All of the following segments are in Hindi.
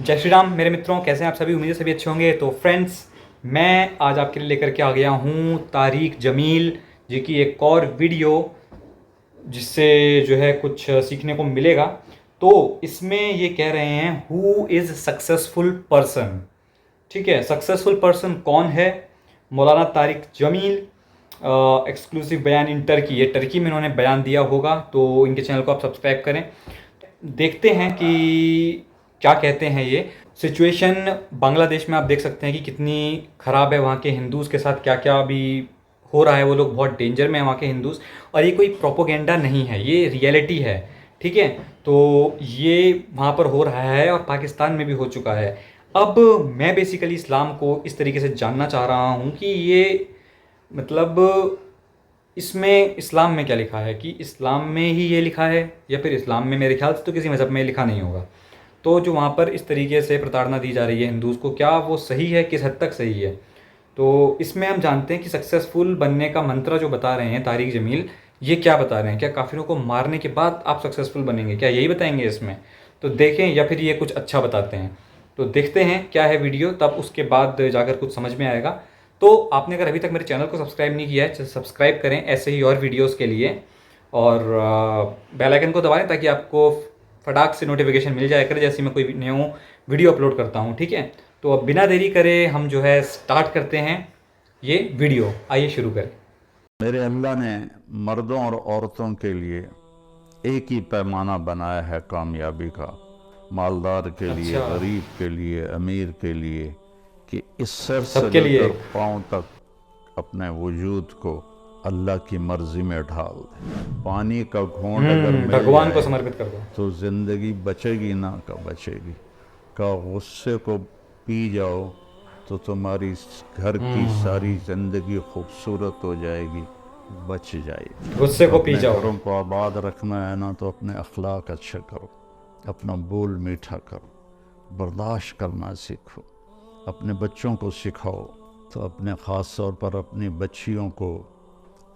जय श्री राम मेरे मित्रों, कैसे हैं आप सभी। उम्मीद है सभी अच्छे होंगे। तो फ्रेंड्स, मैं आज आपके लिए लेकर के आ गया हूँ तारिक जमील जी की एक और वीडियो, जिससे जो है कुछ सीखने को मिलेगा। तो इसमें ये कह रहे हैं हु इज़ सक्सेसफुल पर्सन। ठीक है, सक्सेसफुल पर्सन कौन है? मौलाना तारिक जमील। एक्सक्लूसिव बयान इन टर्की, ये टर्की में इन्होंने बयान दिया होगा, तो इनके चैनल को आप सब्सक्राइब करें। देखते हैं कि क्या कहते हैं ये। सिचुएशन बांग्लादेश में आप देख सकते हैं कि कितनी ख़राब है। वहाँ के हिंदूज़ के साथ क्या क्या अभी हो रहा है, वो लोग बहुत डेंजर में है वहाँ के हिंदूज़। और ये कोई प्रोपोगेंडा नहीं है, ये रियलिटी है। ठीक है, तो ये वहाँ पर हो रहा है और पाकिस्तान में भी हो चुका है। अब मैं बेसिकली इस्लाम को इस तरीके से जानना चाह रहा हूँ कि ये मतलब इसमें इस्लाम में क्या लिखा है, कि इस्लाम में ही ये लिखा है, या फिर इस्लाम में मेरे ख्याल से तो किसी मज़हब में लिखा नहीं होगा। तो जो वहाँ पर इस तरीके से प्रताड़ना दी जा रही है हिंदूज़ को, क्या वो सही है, किस हद तक सही है? तो इसमें हम जानते हैं कि सक्सेसफुल बनने का मंत्र जो बता रहे हैं तारिक जमील, ये क्या बता रहे हैं। क्या काफिरों को मारने के बाद आप सक्सेसफुल बनेंगे, क्या यही बताएंगे इसमें? तो देखें, या फिर ये कुछ अच्छा बताते हैं। तो देखते हैं क्या है वीडियो, तब उसके बाद जाकर कुछ समझ में आएगा। तो आपने अगर अभी तक मेरे चैनल को सब्सक्राइब नहीं किया है तो सब्सक्राइब करें ऐसे ही और वीडियोस के लिए, और बेल आइकन को दबाएं ताकि आपको फटाक से नोटिफिकेशन मिल जाया करे जैसे मैं कोई न्यू वीडियो अपलोड करता हूँ। ठीक है, तो अब बिना देरी करे हम जो है स्टार्ट करते हैं ये वीडियो। आइए शुरू करें। मेरे अल्लाह ने मर्दों और औरतों के लिए एक ही पैमाना बनाया है कामयाबी का, मालदार के लिए, अच्छा, गरीब के लिए, अमीर के लिए, कि इस सर से सबके लिए लेकर एक। पांव तक अपने वजूद को अल्लाह की मर्जी में ढाल दे। पानी का घूंट अगर मिल भगवान को जाए समर्पित कर दो। तो ज़िंदगी बचेगी ना का बचेगी। का गुस्से को पी जाओ तो तुम्हारी घर की सारी ज़िंदगी खूबसूरत हो जाएगी, बच जाएगी। गुस्से को पी अपने जाओ। घरों को आबाद रखना है ना, तो अपने अखलाक अच्छे करो, अपना बोल मीठा करो, बर्दाश्त करना सीखो, अपने बच्चों को सिखाओ। तो अपने ख़ास तौर पर अपनी बच्चियों को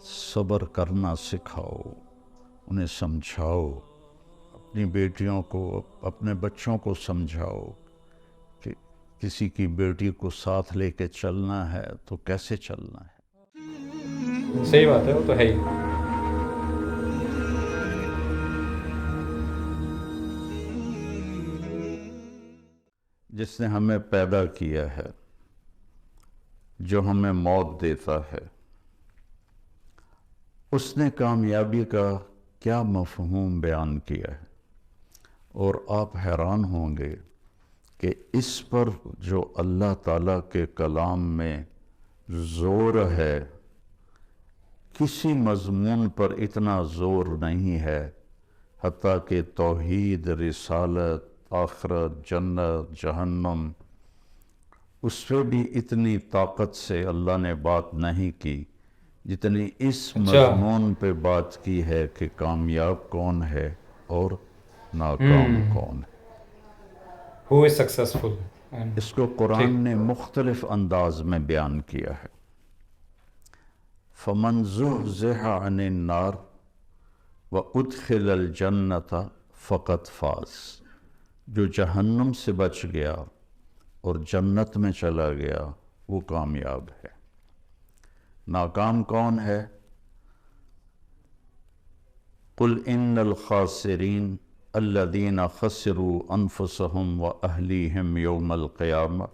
सब्र करना सिखाओ, उन्हें समझाओ। अपनी बेटियों को, अपने बच्चों को समझाओ कि किसी की बेटी को साथ लेके चलना है तो कैसे चलना है। सही बात है, वो तो है ही। जिसने हमें पैदा किया है, जो हमें मौत देता है, उसने कामयाबी का क्या मफ़हूम बयान किया है। और आप हैरान होंगे कि इस पर जो अल्लाह ताला के कलाम में ज़ोर है, किसी मज़मून पर इतना ज़ोर नहीं है। हत्ता कि तौहीद, रिसालत, आखरत, जन्नत, जहन्नम, उस पर भी इतनी ताकत से अल्लाह ने बात नहीं की जितनी इस अच्छा। मज़मून पे बात की है कि कामयाब कौन है और नाकाम कौन है। Who is successful. इसको कुरान ठीक। ने मुख्तलिफ अंदाज में बयान किया है। फ़मन ज़ुहज़िहा अनिन नार व उदखिलल जन्नत फ़क़त फ़ाज़। जो जहन्नुम से बच गया और जन्नत में चला गया, वो कामयाब है। नाकाम कौन है? कुल इन्नल खासिरीन अल्लज़ीना खसिरू अनफुसहुम व अहलीहिम यौमल क़ियामह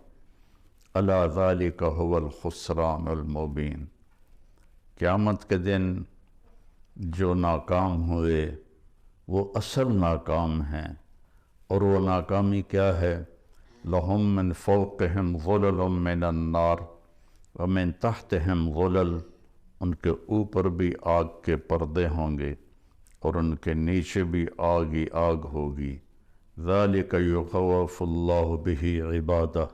अला ज़ालिका हुवल खुस्रानुल मुबीन। क़यामत के दिन जो नाकाम हुए वो असल नाकाम हैं। और वो नाकामी क्या है? लहुम मिन फ़ौक़िहिम ज़ुललुम मिनन नार व मिन तहतिहिम ज़ुलल। उनके ऊपर भी आग के पर्दे होंगे और उनके नीचे भी आग ही आग होगी। ज़ालिका युख़व्विफ़ुल्लाहु बिही इबादह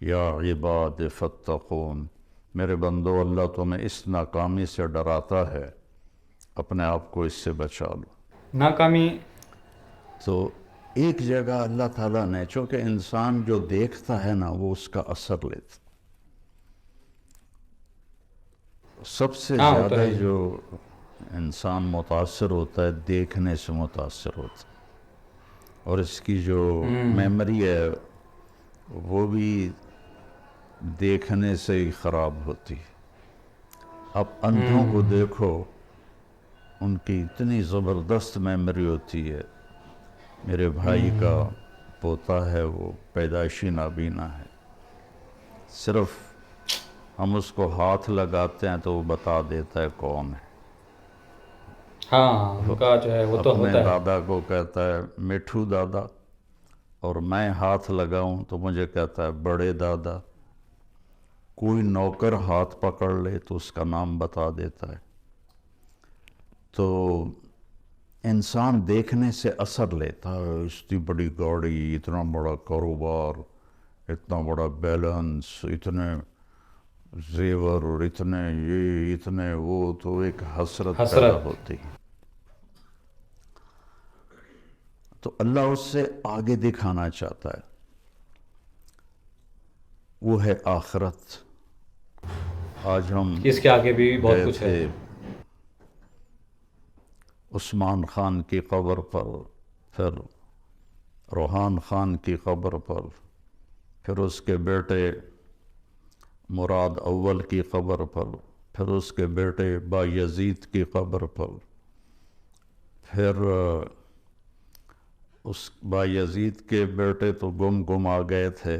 या इबाद फत्तक़ून। मेरे बंदो, अल्लाह तुम्हें इस नाकामी से डराता है, अपने आप को इससे बचा लो। नाकामी। तो एक जगह अल्लाह ताला ने, चूँकि इंसान जो देखता है ना, वो उसका असर लेता। सबसे हाँ, वो तो ज़्यादा है ही। जो इंसान मुतासर होता है, देखने से मुतासर होता है। और इसकी जो मेमोरी है वो भी देखने से ही ख़राब होती है। अब अंधों को देखो, उनकी इतनी ज़बरदस्त मेमोरी होती है। मेरे भाई का पोता है, वो पैदाइशी नाबीना है। सिर्फ हम उसको हाथ लगाते हैं तो वो बता देता है कौन है। हाँ, उनका जो है वो तो अपने होता है। दादा को कहता है मिठू दादा, और मैं हाथ लगाऊं तो मुझे कहता है बड़े दादा। कोई नौकर हाथ पकड़ ले तो उसका नाम बता देता है। तो इंसान देखने से असर लेता है। इतनी बड़ी गाड़ी, इतना बड़ा कारोबार, इतना बड़ा बैलेंस, इतने जेवर और इतने ये इतने वो, तो एक हसरत पैदा हसरत। होती है। तो अल्लाह उससे आगे दिखाना चाहता है, वो है आखिरत। आज हम इसके आगे भी बहुत गए कुछ है। थे उस्मान खान की कब्र पर, फिर रोहान खान की कब्र पर, फिर उसके बेटे मुराद अव्वल की कब्र पर, फिर उसके बेटे बायजीद की कब्र पर, फिर उस बायजीद के बेटे तो गुम आ गए थे,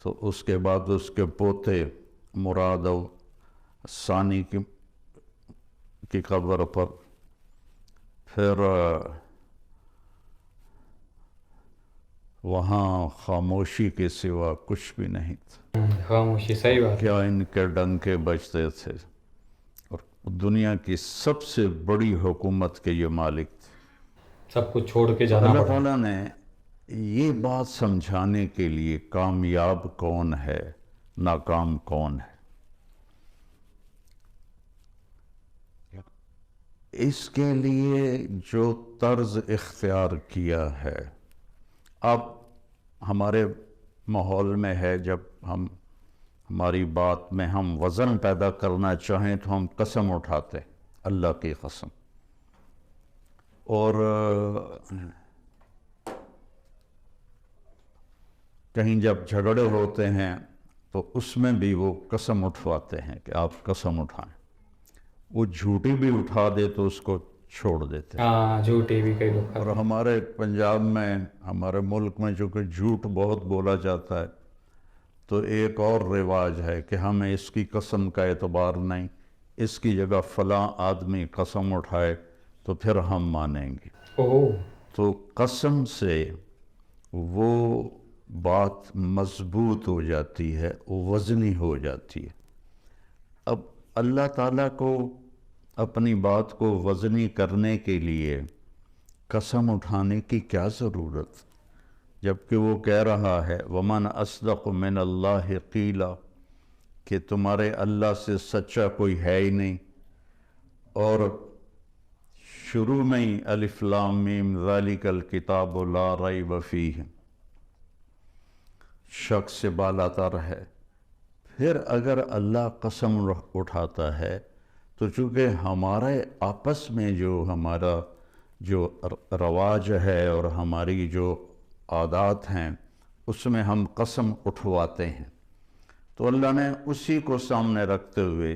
तो उसके बाद उसके पोते मुराद सानी की कब्र पर, फिर वहाँ खामोशी के सिवा कुछ भी नहीं था। खामोशी, और सही बात है। क्या इनके डंके बजते थे। और दुनिया की सबसे बड़ी हुकूमत के ये मालिक थे। सब कुछ छोड़ के तो जाना अल्लाह पड़ा। ताला ने ये बात समझाने के लिए कामयाब कौन है, नाकाम कौन है, इसके लिए जो तर्ज इख्तियार किया है। अब हमारे माहौल में है, जब हम हमारी बात में हम वज़न पैदा करना चाहें तो हम कसम उठाते हैं, अल्लाह की कसम। और कहीं जब झगड़े होते हैं तो उसमें भी वो कसम उठवाते हैं कि आप कसम उठाएं। वो झूठी भी उठा दे तो उसको छोड़ देते हैं। हाँ, झूठी भी कई लोग और खाते हैं। हमारे पंजाब में, हमारे मुल्क में चूँकि झूठ बहुत बोला जाता है, तो एक और रिवाज है कि हमें इसकी कसम का एतबार नहीं, इसकी जगह फ़लाँ आदमी कसम उठाए तो फिर हम मानेंगे। ओह। तो कसम से वो बात मजबूत हो जाती है, वो वज़नी हो जाती है। अब अल्लाह ताला को अपनी बात को वज़नी करने के लिए कसम उठाने की क्या ज़रूरत, जबकि वो कह रहा है वमन अस्दक़ मिन अल्लाह क़ीला, कि तुम्हारे अल्लाह से सच्चा कोई है ही नहीं। और शुरू में ही अलिफ लाम मीम ज़ालिकल किताबु ला रैब फ़ीह, शक से बालातर है। फिर अगर अल्लाह कसम उठाता है तो चूँकि हमारे आपस में जो हमारा जो रवाज है और हमारी जो आदात हैं, उसमें हम कसम उठवाते हैं। तो अल्लाह ने उसी को सामने रखते हुए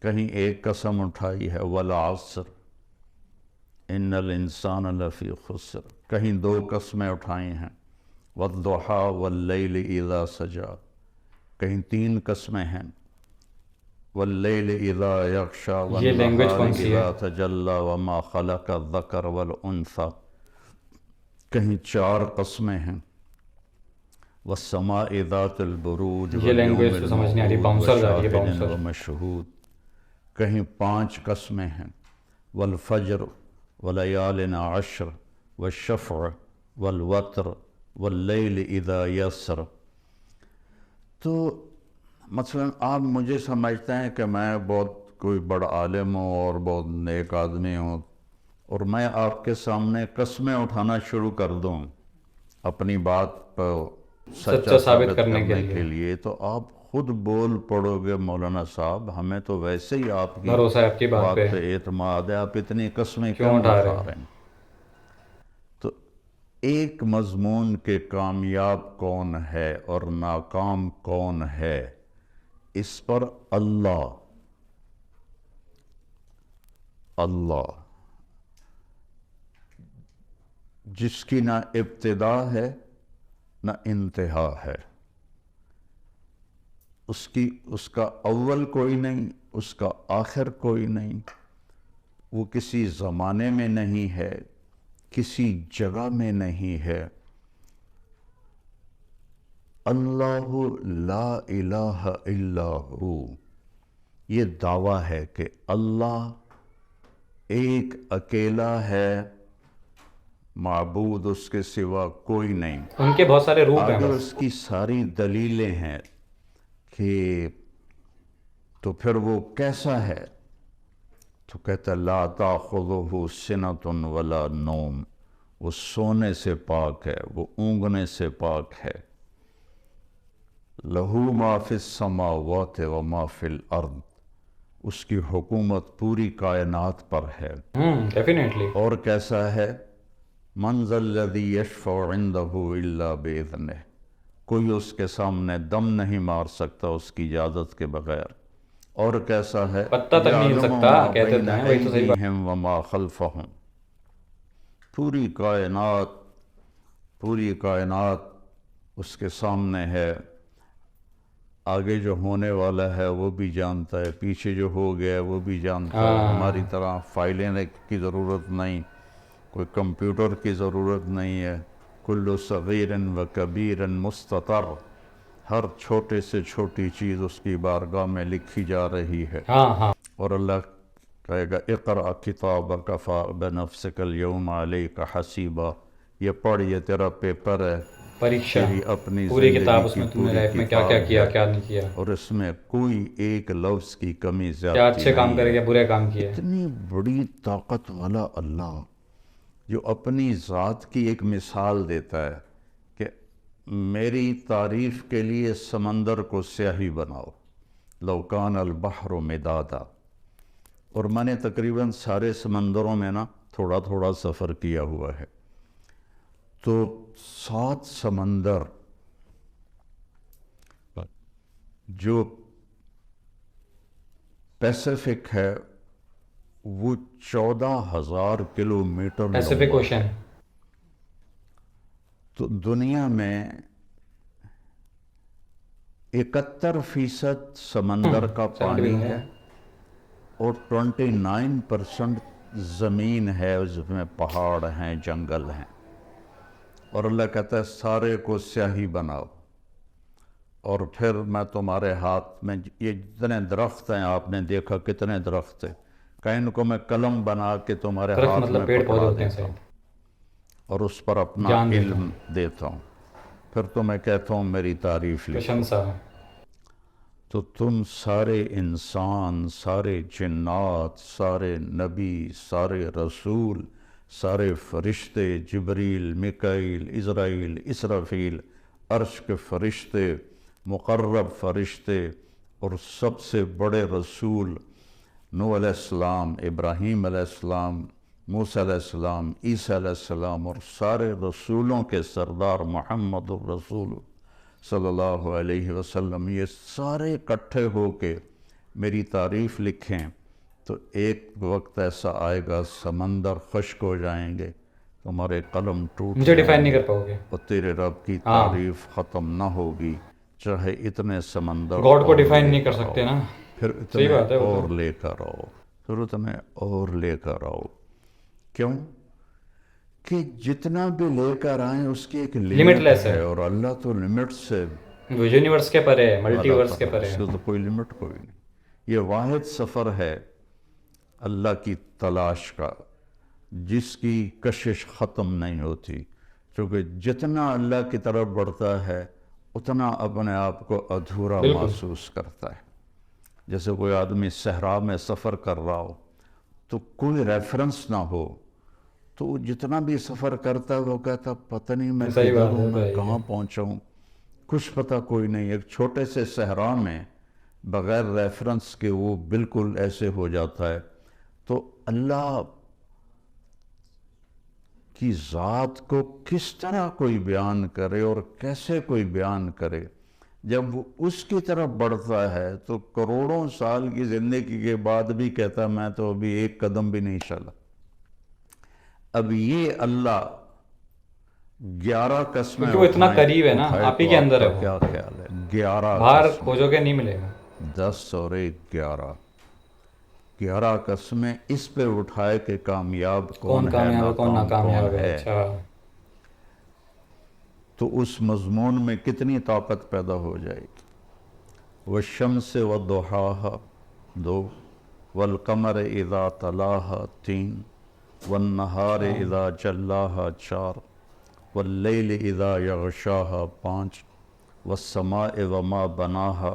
कहीं एक कसम उठाई है, वल अस्र इन्नल इंसान लफ़ी खुस्र, कहीं दो कसमें उठाई हैं, वद्दुहा वल्लैलि इज़ा सजा, कहीं तीन कसमें हैं, वल्लैलि इज़ा यग़शा ये लैंग्वेज वन्नहारि कौन सी है? इज़ा तजल्ला वमा खलक़ अज़्ज़कर वल उन्सा, कहीं चार कस्में हैं, वस्समाइ ज़ातिल बुरूज ये वल लैंग्वेज तो यौमिल समझ नहीं आ रही, मौऊद व बाउंसर जा रही है, शाहिदिन व बाउंसर। मशहूद, कहीं पांच कस्में हैं, वल फज्र वलयालिन अश्र वश्शफ़अ वल वत्र वल्लैलि इज़ा यस्र। तो मसलन आप मुझे समझते हैं कि मैं बहुत कोई बड़ा आलिम हूँ और बहुत नेक आदमी हूँ, और मैं आपके सामने कस्में उठाना शुरू कर दूँ अपनी बात पर सच्चा साबित साबित करने के करने लिए। के लिए, तो आप खुद बोल पड़ोगे मौलाना साहब, हमें तो वैसे ही आपकी भरोसा है आपकी बात बात पे। पे एतमाद है, आप इतनी कस्में क्यों क्यों उठा रहे उठा हो? रहे हैं। तो एक मजमून के कामयाब कौन है और नाकाम कौन है, इस पर अल्लाह अल्लाह जिसकी ना इब्तिदा है ना इंतहा है, उसका अव्वल कोई नहीं, उसका आखिर कोई नहीं, वो किसी ज़माने में नहीं है, किसी जगह में नहीं है। अल्लाहु ला इलाहा इल्ला हु, ये दावा है कि अल्लाह एक अकेला है, माबूद उसके सिवा कोई नहीं। उनके बहुत सारे रूप हैं आगे बस। उसकी सारी दलीलें हैं कि तो फिर वो कैसा है, तो कहता ला ताखुज़ुहु सिनतुन वला नौम, वो सोने से पाक है, वो ऊँघने से पाक है। लहू मा फिस समावात व मा फिल अर्द, उसकी हुकूमत पूरी कायनात पर है। डेफिनेटली। और कैसा है, मंज़ल्लज़ी यशफ़उ इंदहु इल्ला बिइज़निह, कोई उसके सामने दम नहीं मार सकता उसकी इजाज़त के बगैर। और कैसा है, पत्ता तक नहीं हिल यअलमु सकता, मा कहते बैन तो हैं, वही तो सही बात। अयदीहिम व मा खल्फ़हुम, पूरी कायनात उसके सामने है। आगे जो होने वाला है वो भी जानता है, पीछे जो हो गया है वो भी जानता है। हमारी तरह फाइलें की ज़रूरत नहीं, कोई कंप्यूटर की ज़रूरत नहीं है। कुल्लु सगीरन व कबीरन मुस्ततर, हर छोटे से छोटी चीज़ उसकी बारगाह में लिखी जा रही है। हाँ। और अल्लाह कहेगा इक़रा किताबक कफ़ा बिनफ़्सिकल यौमा अलैका हसीबा, ये पढ़, ये तेरा पेपर है, परीक्षा, तेरी अपनी पूरी किताब, ज़िंदगी की उसमें तुमने पूरी लाइफ में क्या क्या किताब किया, है, क्या नहीं किया, और इसमें कोई एक लफ्ज़ की कमी क्या ज़्यादती अच्छे काम नहीं करे, है। क्या बुरे काम किए। इतनी बड़ी ताकत वाला अल्लाह जो अपनी ज़ात की एक मिसाल देता है कि मेरी तारीफ़ के लिए समंदर को स्याही बनाओ, लौकान अलबहर मिदादा। और मैंने तकरीबन सारे समंदरों में ना थोड़ा थोड़ा सफ़र किया हुआ है, तो 7 समंदर जो पैसिफिक है वो 14,000 किलोमीटर पैसिफिक लंबा है। ओशन। तो दुनिया में 71% समंदर का 70 भी पानी होंगे। है और 29% ज़मीन है, उसमें पहाड़ हैं, जंगल हैं। और अल्लाह कहता है सारे को स्याही बनाओ, और फिर मैं तुम्हारे हाथ में ये जितने दरख्त हैं, आपने देखा कितने दरख्त हैं, कहीं इनको मैं कलम बना के तुम्हारे दरख्त हाथ मतलब में पेड़ पौधे पकड़ा होते हैं देता शायद। हूँ और उस पर अपना ज्ञान देता इल्म हूँ, देता हूँ, फिर तुम्हें कहता हूँ मेरी तारीफ़ लिखो। प्रशंसा। तो तुम सारे इंसान, सारे जिन्नात, सारे नबी, सारे रसूल, सारे फरिश्ते, जिब्रील, मिकाईल, इज़राइल, इसराफील, अर्श के फरिश्ते, मुक़र्रब फरिश्ते, और सबसे बड़े रसूल नूह अलैहिस्सलाम, इब्राहीम अलैहिस्सलाम, मूसा अलैहिस्सलाम, ईसा अलैहिस्सलाम, और सारे रसूलों के सरदार मुहम्मद रसूल सल्लल्लाहु अलैहि वसल्लम, ये सारे इकट्ठे होके मेरी तारीफ़ लिखें तो एक वक्त ऐसा आएगा समंदर खुश्क हो जाएंगे, तुम्हारे कलम टूट मुझे डिफाइन नहीं जाएंगे कर पाओगे। और तेरे रब की हाँ, तारीफ़ ख़त्म ना होगी, चाहे इतने समंदर गॉड को और डिफाइन नहीं कर लेकर सकते आओ, ना। फिर सही इतने बात है वो तो। और लेकर आओ, फिर इतने और लेकर आओ। क्यों कि जितना भी लेकर आए उसकी एक लिमिट लिमिटलेस है। है, और अल्लाह तो लिमिट से वो यूनिवर्स के परे है, भला मल्टीवर्स के पर है, परे उसको है। तो कोई लिमिट कोई नहीं। ये वाहिद सफ़र है अल्लाह की तलाश का, जिसकी कशिश ख़त्म नहीं होती, क्योंकि जितना अल्लाह की तरफ बढ़ता है उतना अपने आप को अधूरा बिल्कुल। महसूस करता है। जैसे कोई आदमी सहरा में सफ़र कर रहा हो तो कोई रेफरेंस ना हो, तो वो जितना भी सफ़र करता है वो कहता पता नहीं मैं सही किधर बात हूँ, है, तो मैं है ही कहाँ है। पहुँचा हूँ, कुछ पता कोई नहीं। एक छोटे से सहरा में बग़ैर रेफरेंस के वो बिल्कुल ऐसे हो जाता है। तो अल्लाह की ज़ात को किस तरह कोई बयान करे और कैसे कोई बयान करे। जब वो उसकी तरफ बढ़ता है तो करोड़ों साल की ज़िंदगी के बाद भी कहता मैं तो अभी एक कदम भी नहीं चला। अब ये अल्लाह 11 कस्में क्योंकि वो इतना करीब है ना, उठाए आप ही तो के अंदर आपका है वो, क्या ख्याल है? 11 बाहर कस्में, खोजोगे नहीं मिलेगा। 10 और 1 11 कस्में इस पे उठाए कि कामयाब कौन कौन है, कामयाब है कौन नाकाम कौन नाकामयाब है। है। अच्छा, तो उस मजमून में कितनी ताकत पैदा हो जाएगी। वशम्स व दुहाहा 2, वल कमर इज़ा तलाहा 3, वन नहार इज़ा जल्लाहा 4, वल्लैल इज़ा यग़शाहा 5, वस्समाए वमा बनाहा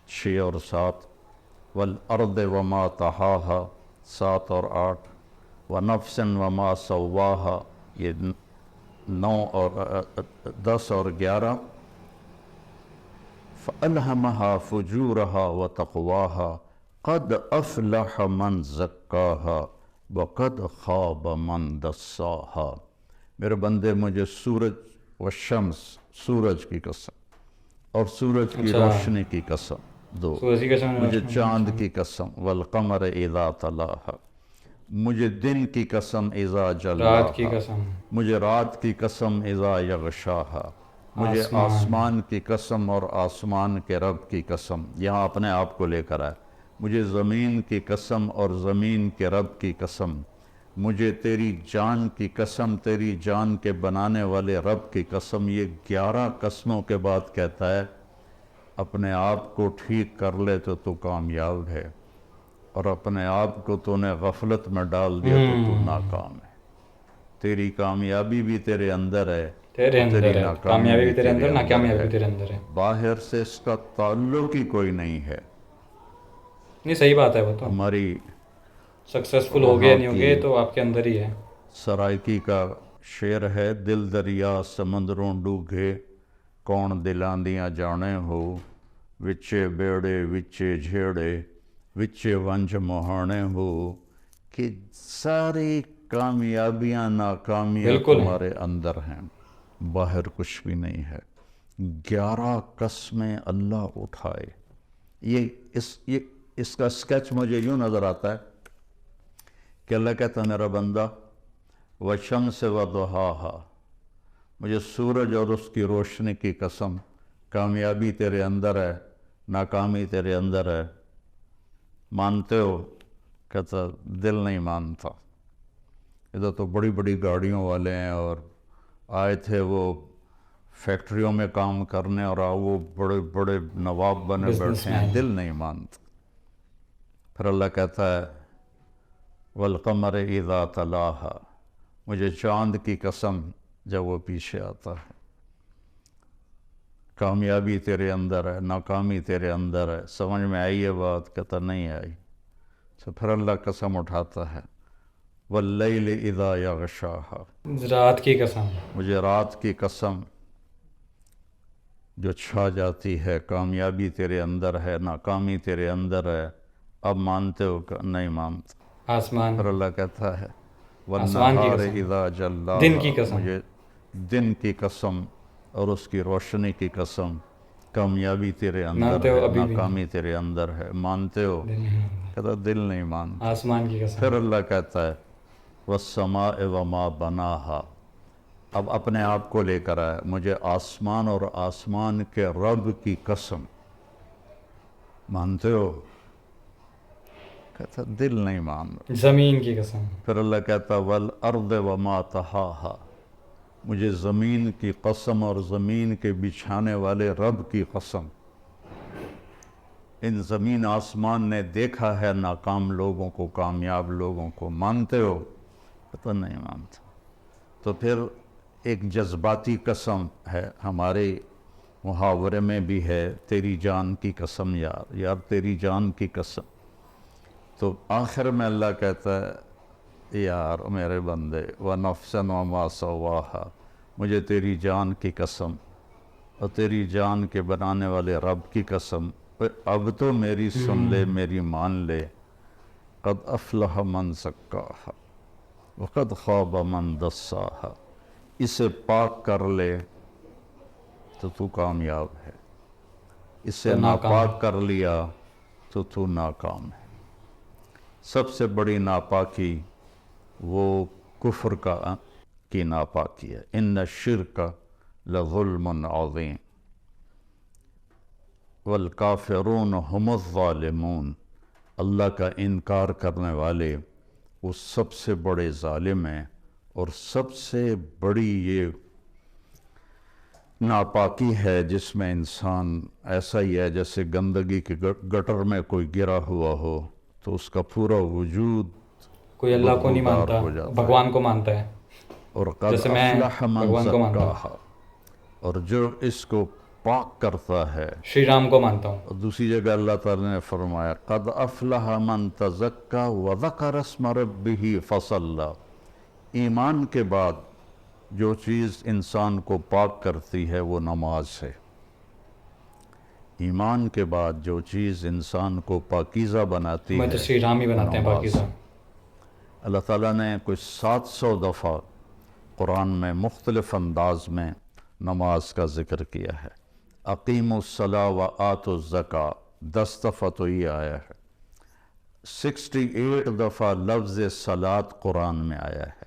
6 और 7, वल अर्द वमा तहाहा 7 और 8, व नफ्सन वमा सव्वाहा ये 9 और 10 और 11, फ़अल्हमहा फ़ुजूरहा व तक़वाहा क़द अफ़लह मन ज़क्काहा व क़द ख़ाब मन दस्साहा। मेरे बंदे मुझे सूरज व शम्स, सूरज की कसम और सूरज की अच्छा, रोशनी की कसम 2, सूरज की कसम, मुझे रोशनी की चाँद कसम, की कसम, वल क़मर इज़ा तलाहा, मुझे दिन की कसम इज़ा रात की जल्लाहा, कसम, मुझे रात की कसम इज़ा यग़शाहा, मुझे आसमान, आसमान की कसम और आसमान के रब की कसम। यहाँ अपने आप को लेकर आए, मुझे ज़मीन की कसम और ज़मीन के रब की कसम, मुझे तेरी जान की कसम, तेरी जान के बनाने वाले रब की कसम। ये 11 कसमों के बाद कहता है अपने आप को ठीक कर ले तो तू कामयाब है, और अपने आप को तूने गफलत में डाल दिया तो तू नाकाम है। तेरी कामयाबी भी तेरे अंदर है तेरे और तेरी अंदर है, नाकामी कामयाबी भी भी तेरे तेरे अंदर, अंदर नाकामयाबी है। भी तेरे अंदर है। बाहर से इसका ताल्लुक ही कोई नहीं है। नहीं, सही बात है वो तो, हमारी सक्सेसफुल हो गए वहाँ नहीं हो की गए तो आपके अंदर ही है। सराइकी का शेर है, दिल दरिया समंदरों डूघे कौन दिलांदियाँ जाने हो, विचे बेड़े विचे झेड़े विचे वंज मोहाने हो। कि सारी कामयाबियाँ नाकामियाँ बिल्कुल है। तुम्हारे अंदर हैं, बाहर कुछ भी नहीं है। 11 कस्में अल्लाह उठाए। ये इसका स्केच मुझे यूँ नज़र आता है कि अल्लाह कहता मेरा बंदा व शम्स व दुहाहा, मुझे सूरज और उसकी रोशनी की कसम, कामयाबी तेरे अंदर है, नाकामी तेरे अंदर है, मानते हो? कहता दिल नहीं मानता। इधर तो बड़ी बड़ी गाड़ियों वाले हैं और आए थे वो फैक्ट्रियों में काम करने और वो बड़े बड़े नवाब बने बैठे हैं, बिजनेसमैन, दिल नहीं मानता। फिर अल्लाह कहता है वल क़मर इज़ा तलाहा, मुझे चाँद की कसम जब वो पीछे आता है। कामयाबी तेरे अंदर है, नाकामी तेरे अंदर है। समझ में आई ये बात? कहता नहीं आई। तो फिर अल्लाह कसम उठाता है वल्लैल इज़ा यग़शाहा, रात की कसम, मुझे रात की कसम जो छा जाती है। कामयाबी तेरे अंदर है, नाकामी तेरे अंदर है। अब मानते हो? नहीं मानते। आसमान, फिर अल्लाह कहता है आसमान की वन्नहार कसम, इज़ा दिन जल्लाहा, की कसम, मुझे दिन की कसम और उसकी रोशनी की कसम। कामयाबी तेरे अंदर मानते हो? है, अभी भी नहीं, नाकामी तेरे अंदर है। मानते हो? दिल नहीं, कहता दिल नहीं मानता। आसमान की कसम, फिर अल्लाह कहता है वस्समाए वमा बनाहा, अब अपने आप को लेकर आया, मुझे आसमान और आसमान के रब की कसम। मानते हो? कहता दिल नहीं मान रहा। जमीन की कसम, फिर अल्लाह कहता वल अर्द वमा तहाहा, मुझे ज़मीन की कसम और ज़मीन के बिछाने वाले रब की कसम। इन ज़मीन आसमान ने देखा है नाकाम लोगों को, कामयाब लोगों को। मानते हो? तो नहीं मानता। तो फिर एक जज्बाती कसम है, हमारे मुहावरे में भी है, तेरी जान की कसम यार, यार तेरी जान की कसम। तो आखिर में अल्लाह कहता है यार मेरे बंदे व नफ्सन व मा सव्वाहा, मुझे तेरी जान की कसम और तेरी जान के बनाने वाले रब की कसम। अब तो मेरी सुन ले, मेरी मान ले। क़द अफ़लह मन ज़क्काहा, वक़द ख़ाब मन दस्साहा, इसे पाक कर ले तो तू कामयाब है, इसे तो नाकाम है। नापाक कर लिया तो तू नाकाम है। सबसे बड़ी नापाकी वो कुफ्र की नापाकी है। इन्न शिर्क लज़ुल्मुन अज़ीम वल काफ़िरून हुमुज़ ज़ालिमून। अल्लाह का इनकार करने वाले वो सबसे बड़े ज़ालिम हैं, और सबसे बड़ी ये नापाकी है जिसमें इंसान ऐसा ही है जैसे गंदगी के गटर में कोई गिरा हुआ हो तो उसका पूरा वजूद कोई अल्लाह को नहीं बदबूदार मानता, हो जाता है। भगवान को मानता है। और कद जैसे मैं अफ़लह मन भगवान को मानता हूँ, ज़क्काहा, और जो इसको पाक करता है। श्री राम को मानता हूँ। और दूसरी जगह अल्लाह ताला ने फरमाया कद अफ़लह मन तज़क्का व ज़करा अस्म रब्बिही फ़सल्ला। ईमान के बाद जो चीज़ इंसान को पाक करती है वो नमाज है। ईमान के बाद जो चीज़ इंसान को पाकीज़ा बनाती मैं है तो श्री राम ही वो बनाते हैं नमाज पाकीज़ा। है। अल्लाह ताला ने कुछ 700 दफ़ा कुरान में मुख्तलिफ़ अंदाज में नमाज का ज़िक्र किया है। अकीमुस्सला व आतुज़्ज़का 10 दफ़ा तो ये आया है। 68 दफ़ा लफ्ज़ सलात कुरान में आया है,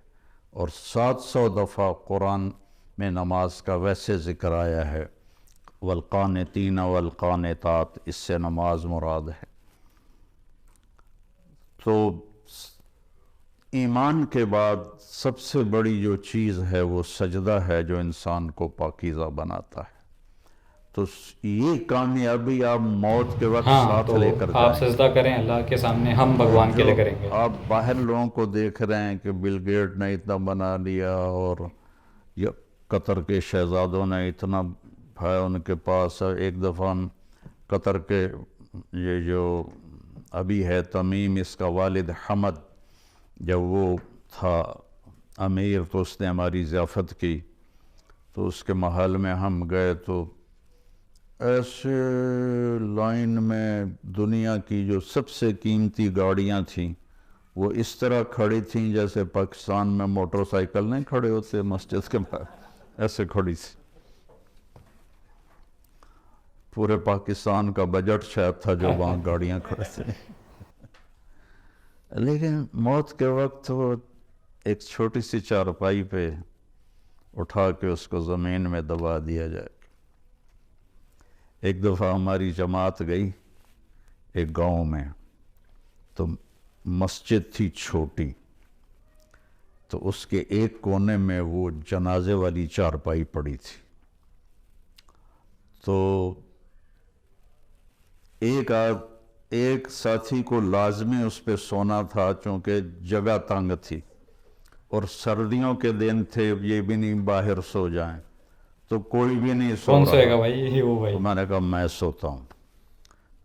और 700 दफ़ा कुरान में नमाज का वैसे ज़िक्र आया है। वल्क़ानितीन वल्क़ानितात, इससे नमाज मुराद है। तो ईमान के बाद सबसे बड़ी जो चीज़ है वो सजदा है जो इंसान को पाकीज़ा बनाता है। तो ये कामयाबी आप मौत के वक्त हाँ, साथ तो लेकर आप जाएंगे। सजदा करें अल्लाह के सामने, हम और भगवान के जो लिए करेंगे। आप बाहर लोगों को देख रहे हैं कि बिल गेट ने इतना बना लिया और ये कतर के शहजादों ने इतना है उनके पास। एक दफ़ा हम कतर के ये जो अभी है तमीम, इसका वालिद हमद, जब वो था अमीर तो उसने हमारी ज़ियाफ़त की, तो उसके महल में हम गए तो ऐसे लाइन में दुनिया की जो सबसे कीमती गाड़ियां थीं वो इस तरह खड़ी थीं जैसे पाकिस्तान में मोटरसाइकिल नहीं खड़े होते मस्जिद के बाहर, ऐसे खड़ी थी। पूरे पाकिस्तान का बजट शायद था जो वहाँ गाड़ियां खड़े थे। लेकिन मौत के वक्त वो एक छोटी सी चारपाई पे उठा के उसको ज़मीन में दबा दिया जाए। एक दफ़ा हमारी जमात गई एक गांव में, तो मस्जिद थी छोटी, तो उसके एक कोने में वो जनाजे वाली चारपाई पड़ी थी। तो एक साथी को लाजमी उस पर सोना था चूँकि जगह तंग थी, और सर्दियों के दिन थे, ये भी नहीं बाहर सो जाएं, तो कोई भी नहीं सो कौन रहा। सोएगा भाई, ये वो भाई। तो मैंने कहा मैं सोता हूँ।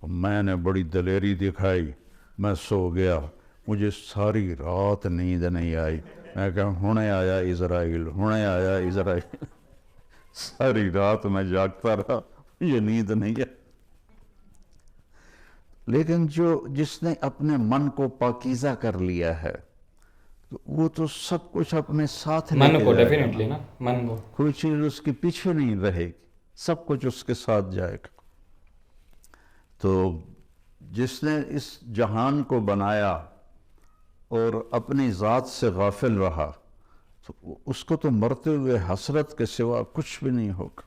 मैंने बड़ी दलेरी दिखाई, मैं सो गया। मुझे सारी रात नींद नहीं आई। मैं कहा हुणे आया इज़राइल, हुणे आया इज़राइल। सारी रात मैं जागता रहा, मुझे नींद नहीं आई। लेकिन जिसने अपने मन को पाकीज़ा कर लिया है तो वो तो सब कुछ अपने साथ मन लेके को जाएगा डेफिनेटली ना। ना, मन को। कोई चीज़ उसके पीछे नहीं रहेगी, सब कुछ उसके साथ जाएगा। तो जिसने इस जहान को बनाया और अपनी ज़ात से गाफिल रहा तो उसको तो मरते हुए हसरत के सिवा कुछ भी नहीं होगा।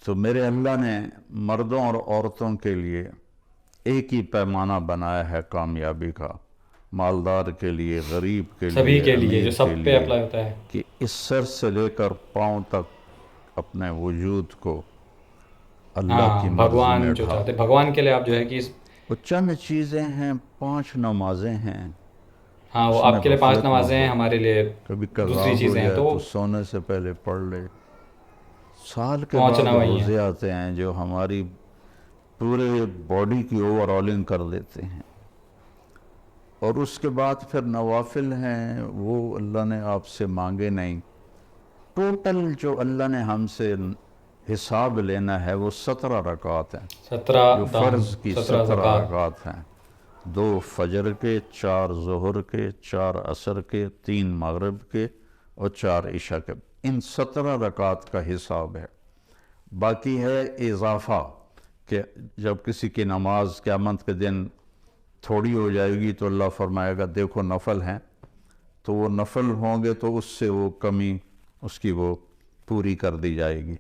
तो मेरे अल्लाह ने मर्दों और औरतों के लिए एक ही पैमाना बनाया है कामयाबी का, मालदार के लिए, गरीब के सभी लिए, के लिए, जो अमीर के सब पे लिए, अप्लाई होता है। कि इस सर से लेकर पांव तक अपने वजूद को अल्लाह की हाँ, मर्जी भगवान में जो ढाल। चाहते, भगवान के लिए आप जो है कि वो चंद चीज़ें हैं, 5 नमाजें हैं, हाँ, वो उसमें आपके लिए 5 गफलत ना नमाजें हैं, हो। हमारे लिए कभी दूसरी कज़ा हो चीज़ें हैं, जाए तो तो सोने से पहले पढ़ ले। साल के बाद पहुँचना वही है। रोज़े आते हैं जो हमारी पूरे बॉडी की ओवरऑलिंग कर देते हैं। और उसके बाद फिर नवाफिल हैं, वो अल्लाह ने आपसे मांगे नहीं। टोटल जो अल्लाह ने हमसे हिसाब लेना है वो 17 रकात हैं, 17 जो दान, फ़र्ज़ की 17 17 ज़कात। रकात हैं। 2 फजर के, 4 ज़ोहर के, 4 असर के, 3 मगरिब के और 4 इशा के। इन 17 रकात का हिसाब है। बाकी है इजाफ़ा कि जब किसी की नमाज क़यामत के दिन थोड़ी हो जाएगी तो अल्लाह फरमाएगा देखो नफल हैं, तो वो नफल होंगे तो उससे वो कमी उसकी वो पूरी कर दी जाएगी।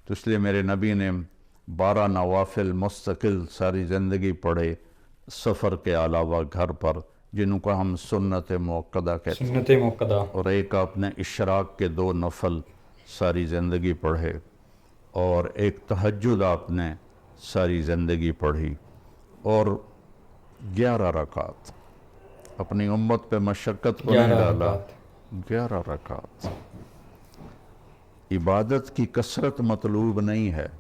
तो इसलिए मेरे नबी ने 12 नवाफिल मुस्तकिल सारी ज़िंदगी पढ़े सफ़र के अलावा घर पर, जिनको हम सुन्नत मुअक्कदा कहते हैं। सुन्नत मुअक्कदा। और एक आपने इशराक के 2 नफल सारी ज़िंदगी पढ़े, और एक तहज्जुद आपने सारी ज़िंदगी पढ़ी, और 11 रकात। अपनी उम्मत पे मशक्क़त को नहीं 11 डाला। रकात। 11 रकात। इबादत की कसरत मतलूब नहीं है,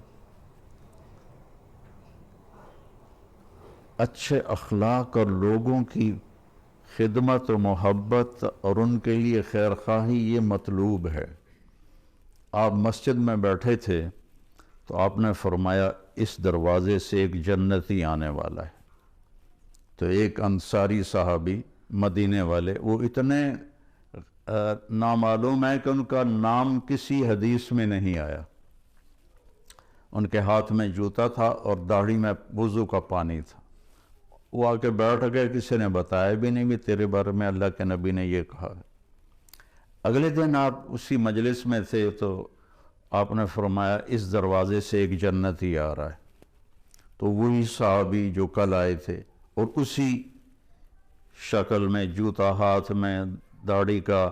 अच्छे अखलाक और लोगों की खिदमत और मोहब्बत और उनके लिए खैर ख्वाही ये मतलूब है। आप मस्जिद में बैठे थे तो आपने फरमाया इस दरवाज़े से एक जन्नती आने वाला है। तो एक अंसारी साहबी मदीने वाले, वो इतने नामालूम है कि उनका नाम किसी हदीस में नहीं आया। उनके हाथ में जूता था और दाढ़ी में वज़ू का पानी था। वो आके बैठ गए, किसी ने बताया भी नहीं भी तेरे बारे में अल्लाह के नबी ने ये कहा है। अगले दिन आप उसी मजलिस में थे तो आपने फरमाया इस दरवाज़े से एक जन्नती आ रहा है। तो वही साहबी जो कल आए थे और उसी शक्ल में, जूता हाथ में, दाढ़ी का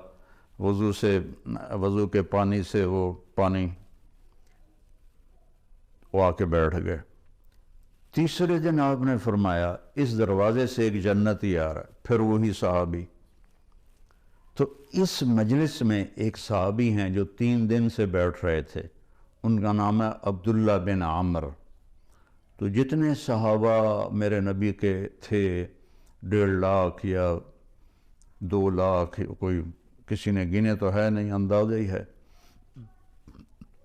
वज़ू के पानी से वो पानी, वो आके बैठ गए। तीसरे दिन आपने फरमाया इस दरवाज़े से एक जन्नती आ रहा है। फिर वही साहबी। तो इस मजलिस में एक साहबी हैं जो 3 दिन से बैठ रहे थे, उनका नाम है अब्दुल्ला बिन आमर। तो जितने सहाबा मेरे नबी के थे, 1.5 लाख या 2 लाख, कोई किसी ने गिने तो है नहीं, अंदाज़ा ही है।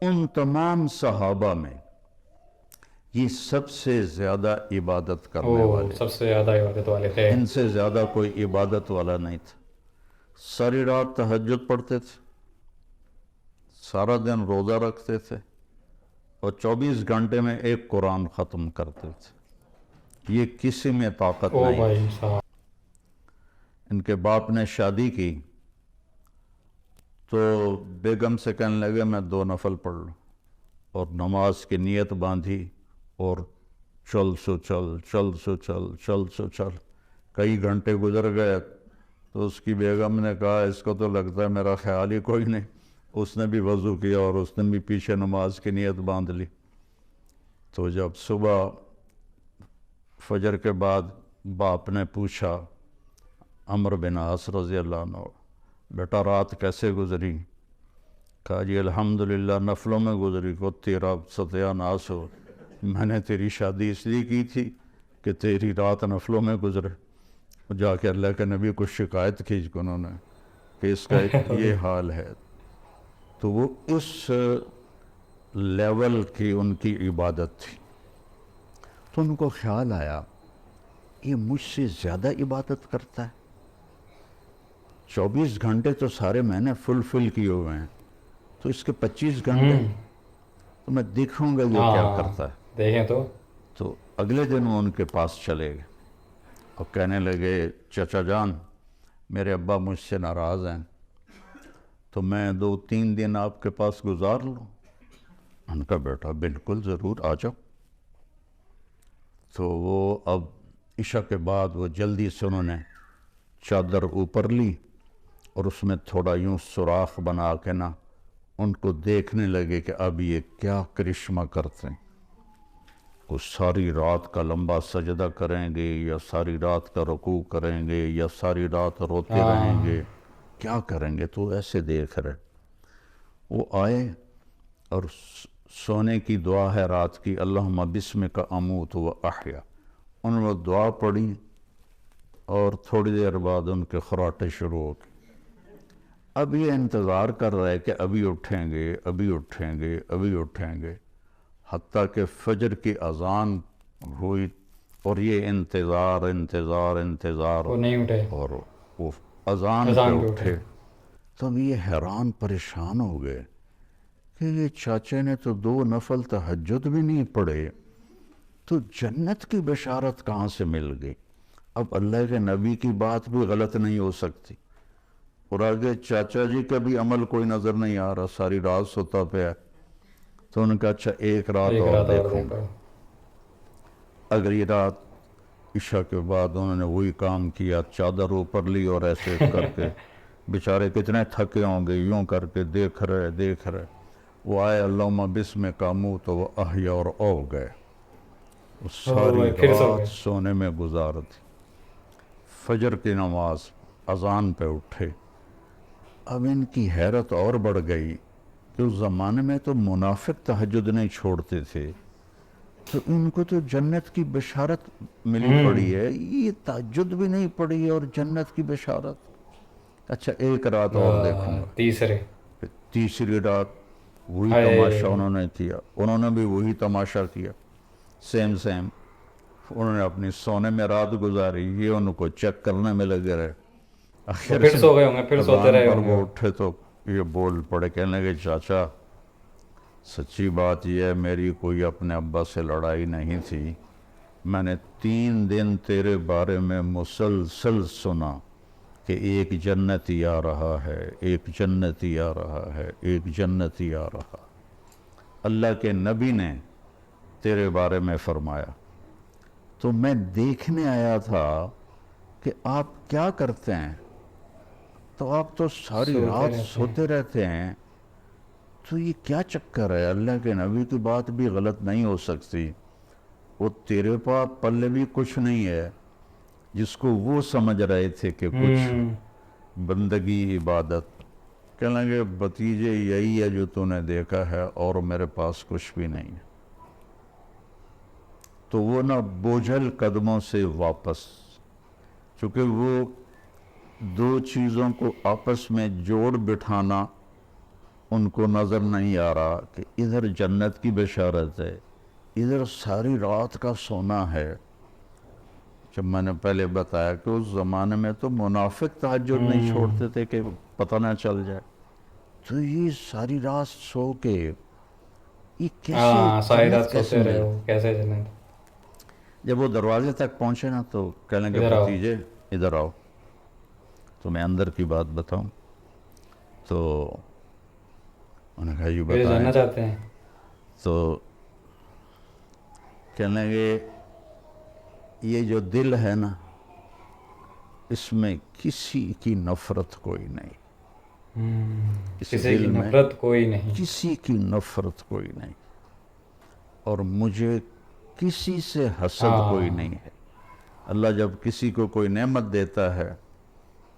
उन तमाम सहाबा में ये सबसे ज़्यादा इबादत करने वाले, सबसे ज़्यादा इबादत वाले थे। इनसे ज़्यादा कोई इबादत वाला नहीं था। सारी रात तहज्जुद पढ़ते थे, सारा दिन रोज़ा रखते थे और 24 घंटे में एक कुरान ख़त्म करते थे। ये किसी में ताकत नहीं। भाई साहब। इनके बाप ने शादी की तो बेगम से कहने लगे मैं 2 नफल पढ़ लूँ, और नमाज की नीयत बांधी और चल सो चल, चल सो चल, चल सो चल। कई घंटे गुजर गए तो उसकी बेगम ने कहा इसको तो लगता है मेरा ख्याल ही कोई नहीं। उसने भी वज़ू किया और उसने भी पीछे नमाज की नीयत बांध ली। तो जब सुबह फजर के बाद बाप ने पूछा अमर बिन आस रज़ी अल्लाह अन्हु, बेटा रात कैसे गुजरी? कहा जी अल्हम्दुलिल्लाह नफलों में गुजरी। को तेरा सत्यानाश हो, मैंने तेरी शादी इसलिए की थी कि तेरी रात नफलों में गुजरे। जाके अल्लाह के नबी को शिकायत की उन्होंने कि इसका ये हाल है। तो वो इस लेवल की उनकी इबादत थी। तो उनको ख्याल आया ये मुझसे ज़्यादा इबादत करता है। 24 घंटे तो सारे मैंने फुलफिल किए हुए हैं, तो इसके 25 घंटे तो मैं देखूंगा ये क्या करता है। देखें तो अगले दिन वो उनके पास चले गए और कहने लगे चाचा जान मेरे अब्बा मुझसे नाराज़ हैं, तो मैं 2-3 दिन आपके पास गुजार लूँ? उनका बेटा बिल्कुल ज़रूर आ जाओ। तो वो अब इशा के बाद वो जल्दी से उन्होंने चादर ऊपर ली और उसमें थोड़ा यूँ सुराख बना के ना उनको देखने लगे कि अब ये क्या करिश्मा करते हैं। वो सारी रात का लंबा सजदा करेंगे या सारी रात का रुकू करेंगे या सारी रात रोते रहेंगे, क्या करेंगे? तो ऐसे देख रहे। वो आए और सोने की दुआ है रात की, अल्लाहुम्मा बिस्मिका अमूत व अहया। उन्होंने दुआ पढ़ी और थोड़ी देर बाद उनके खराटे शुरू हो गए। अब ये इंतज़ार कर रहे कि अभी उठेंगे, अभी उठेंगे, अभी उठेंगे, हत्ता कि फजर की अज़ान हुई और ये इंतज़ार इंतज़ार इंतज़ार, वो नहीं उठे, और वो अजान अजान पे पे उठे। उठे। तो हम ये हैरान परेशान हो गए कि ये चाचे ने तो 2 नफल तहज्जुद भी नहीं पढ़े, तो जन्नत की बशारत कहाँ से मिल गई? अब अल्लाह के नबी की बात भी गलत नहीं हो सकती। और आगे चाचा जी का भी अमल कोई नज़र नहीं आ रहा, सारी रात सोता पे है। तो उन्होंने कहा अच्छा एक रात एक और रात और देखूंगा। देखो। अगली रात ईशा के बाद उन्होंने वही काम किया, चादर ऊपर ली और ऐसे करके बेचारे कितने थके होंगे, यूं करके देख रहे। वो आए अल्लाहुम्मा बिस्म का मुँह, तो वो अहिया और ओ गए। वो ओ सारी भाई फिर सो रात गए। सोने में गुजार दी। फजर की नमाज अजान पे उठे। अब इनकी हैरत और बढ़ गई कि उस ज़माने में तो मुनाफिक तहज्जुद नहीं छोड़ते थे, तो इनको तो जन्नत की बशारत मिली पड़ी है, ये तहज्जुद भी नहीं पड़ी और जन्नत की बशारत। अच्छा एक रात और देखूंगा। तीसरे। फिर तीसरी रात वही तमाशा हाय। उन्होंने किया, उन्होंने भी वही तमाशा किया, सेम सेम। उन्होंने अपनी सोने में रात गुजारी, ये उनको चेक करने में लगे रहे। वो आखिर फिर से सो गए होंगे, फिर सोते अजान रहे पर होंगे वो वो। उठे तो ये बोल पड़े, कहने लगे चाचा सच्ची बात यह है, मेरी कोई अपने अब्बा से लड़ाई नहीं थी। मैंने 3 दिन तेरे बारे में मुसलसल सुना कि एक जन्नती आ रहा है, एक जन्नती आ रहा है, एक जन्नती आ रहा। अल्लाह के नबी ने तेरे बारे में फरमाया, तो मैं देखने आया था कि आप क्या करते हैं। तो आप तो सारी सोते रात रहते हैं। सोते रहते हैं, तो ये क्या चक्कर है? अल्लाह के नबी की बात भी गलत नहीं हो सकती। वो तेरे पास पल्ले भी कुछ नहीं है जिसको वो समझ रहे थे कि कुछ हम्म। बंदगी इबादत। कहने लगे भतीजे यही है जो तूने देखा है, और मेरे पास कुछ भी नहीं है। तो वो ना बोझल कदमों से वापस, चूँकि वो 2 चीज़ों को आपस में जोड़ बिठाना उनको नज़र नहीं आ रहा कि इधर जन्नत की बशारत है, इधर सारी रात का सोना है। जब मैंने पहले बताया कि उस ज़माने में तो मुनाफिक तहज्जुद नहीं हम्म। छोड़ते थे कि पता ना चल जाए, तो ये सारी रात सो के ये कैसे हाँ सारी जन्नत रात कैसे सोते रहे मिल। हो, कैसे जन्नत। जब वो दरवाजे तक पहुंचे ना, तो कहने लगे इधर आओ। भतीजे इधर आओ। तो मैं अंदर की बात बताऊं, तो उन्होंने कहा ये वे बताएं। जानना चाहते हैं। तो कहने लगे ये जो दिल है ना, इसमें किसी की नफरत कोई नहीं, इस किसी की दिल में नफरत कोई नहीं। किसी की नफरत कोई नहीं, और मुझे किसी से हसद कोई नहीं हाँ। है। अल्लाह जब किसी को कोई नेमत देता है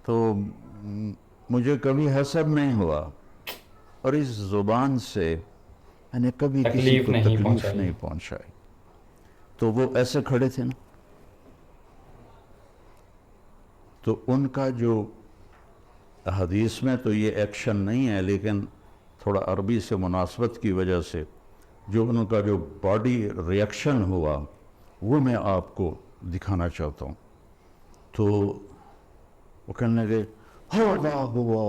तो मुझे कभी हसद नहीं हुआ, और इस ज़ुबान से मैंने कभी किसी तकलीफ को नहीं तकलीफ पहुंचाई। नहीं पहुंचाई। तो वो ऐसे खड़े थे ना, तो उनका जो हदीस में तो ये एक्शन नहीं है, लेकिन थोड़ा अरबी से मुनासबत की वजह से जो उनका जो बॉडी रिएक्शन हुआ वो मैं आपको दिखाना चाहता हूँ। तो वो कहने लगे हौला हुआ।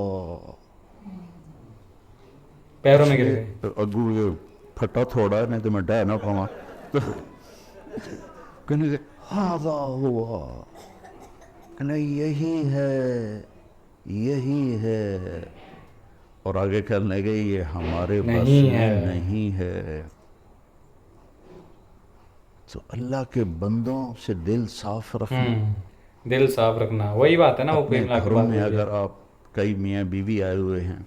पैरों में गिर इसलिए गए। अगू ये फटा थोड़ा है, नहीं तो मैं डह ना पावा। तो कहने लगे हादा हुआ, कहने यही है, यही है। और आगे कहने लगे ये हमारे बस नहीं में है। नहीं है। तो अल्लाह के बंदों से दिल साफ रखना। दिल साफ रखना, वही बात है ना, वो कोई अपने मिला के घरों बात में बोली है। अगर आप कई मियाँ बीवी आए हुए हैं,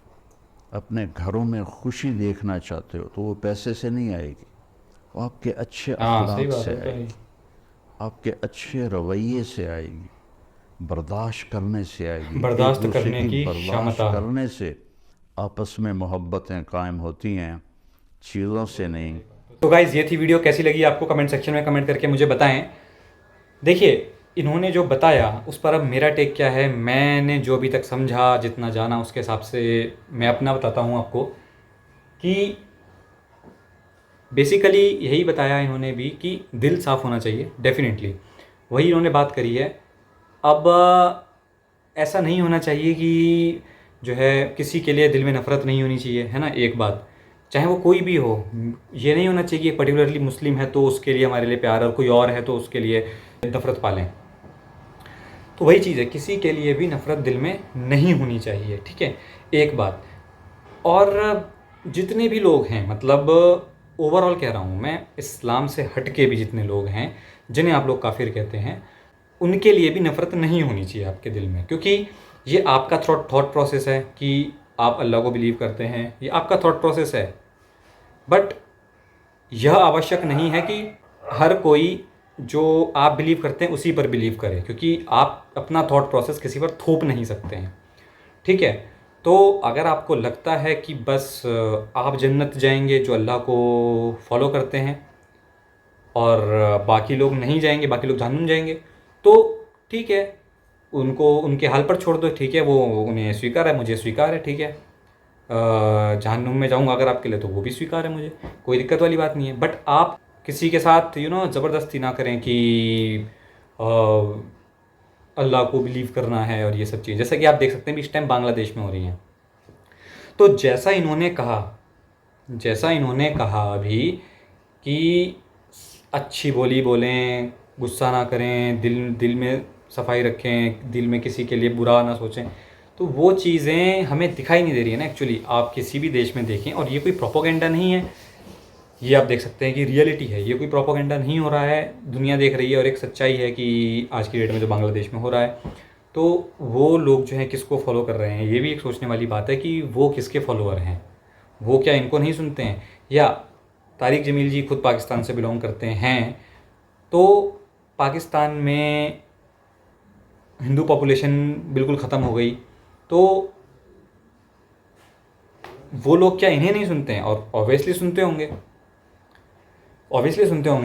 अपने घरों में खुशी देखना चाहते हो, तो वो पैसे से नहीं आएगी, वो आपके अच्छे हाँ सही अखलाक बात से है, तो है। आएगी, आपके अच्छे रवैये से आएगी, बर्दाश्त करने से आएगी। एक बर्दाश्त दूसरे करने की की बर्दाश्त क्षमता। करने से आपस में मोहब्बतें कायम होती हैं, चीज़ों से नहीं। तो गाइज़ ये थी वीडियो, कैसी लगी आपको कमेंट सेक्शन में कमेंट करके मुझे बताएं। देखिए इन्होंने जो बताया उस पर अब मेरा टेक क्या है, मैंने जो अभी तक समझा, जितना जाना, उसके हिसाब से मैं अपना बताता हूँ आपको कि बेसिकली यही बताया इन्होंने भी कि दिल साफ़ होना चाहिए, डेफिनेटली वही इन्होंने बात करी है। अब ऐसा नहीं होना चाहिए कि जो है किसी के लिए दिल में नफ़रत नहीं होनी चाहिए, है ना, एक बात, चाहे वो कोई भी हो। ये नहीं होना चाहिए कि पर्टिकुलरली मुस्लिम है तो उसके लिए हमारे लिए प्यार, और कोई और है तो उसके लिए नफ़रत पालें। तो वही चीज़ है, किसी के लिए भी नफ़रत दिल में नहीं होनी चाहिए, ठीक है, एक बात। और जितने भी लोग हैं, मतलब ओवरऑल कह रहा हूँ मैं, इस्लाम से हट के भी जितने लोग हैं जिन्हें आप लोग काफिर कहते हैं, उनके लिए भी नफ़रत नहीं होनी चाहिए आपके दिल में, क्योंकि ये आपका थॉट प्रोसेस है कि आप अल्लाह को बिलीव करते हैं, ये आपका थॉट प्रोसेस है। बट यह आवश्यक नहीं है कि हर कोई जो आप बिलीव करते हैं उसी पर बिलीव करे, क्योंकि आप अपना थॉट प्रोसेस किसी पर थोप नहीं सकते हैं, ठीक है। तो अगर आपको लगता है कि बस आप जन्नत जाएंगे जो अल्लाह को फॉलो करते हैं, और बाकी लोग नहीं जाएंगे, बाकी लोग जहन्नुम जाएंगे, तो ठीक है, उनको उनके हाल पर छोड़ दो, ठीक है, वो उन्हें स्वीकार है, मुझे स्वीकार है, ठीक है। जहन्नुम में जाऊंगा अगर आपके लिए तो वो भी स्वीकार है मुझे, कोई दिक्कत वाली बात नहीं है। बट आप किसी के साथ ज़बरदस्ती ना करें कि अ, अल्लाह को बिलीव करना है और ये सब चीज़, जैसा कि आप देख सकते हैं भी इस टाइम बांग्लादेश में हो रही हैं। तो जैसा इन्होंने कहा अभी कि अच्छी बोली बोलें, गुस्सा ना करें, दिल में सफाई रखें, दिल में किसी के लिए बुरा ना सोचें, तो वो चीज़ें हमें दिखाई नहीं दे रही है ना एक्चुअली। आप किसी भी देश में देखें, और ये कोई प्रोपोगेंडा नहीं है, ये आप देख सकते हैं कि रियलिटी है, ये कोई प्रोपोगेंडा नहीं हो रहा है, दुनिया देख रही है, और एक सच्चाई है कि आज की डेट में जो बांग्लादेश में हो रहा है, तो वो लोग जो हैं किसको फॉलो कर रहे हैं, ये भी एक सोचने वाली बात है कि वो किसके फॉलोअर हैं, वो क्या इनको नहीं सुनते हैं? या तारिक जमील जी खुद पाकिस्तान से बिलोंग करते हैं, तो पाकिस्तान में हिंदू पॉपुलेशन बिल्कुल ख़त्म हो गई, तो वो लोग क्या इन्हें नहीं सुनते हैं? और ऑब्वियसली सुनते होंगे,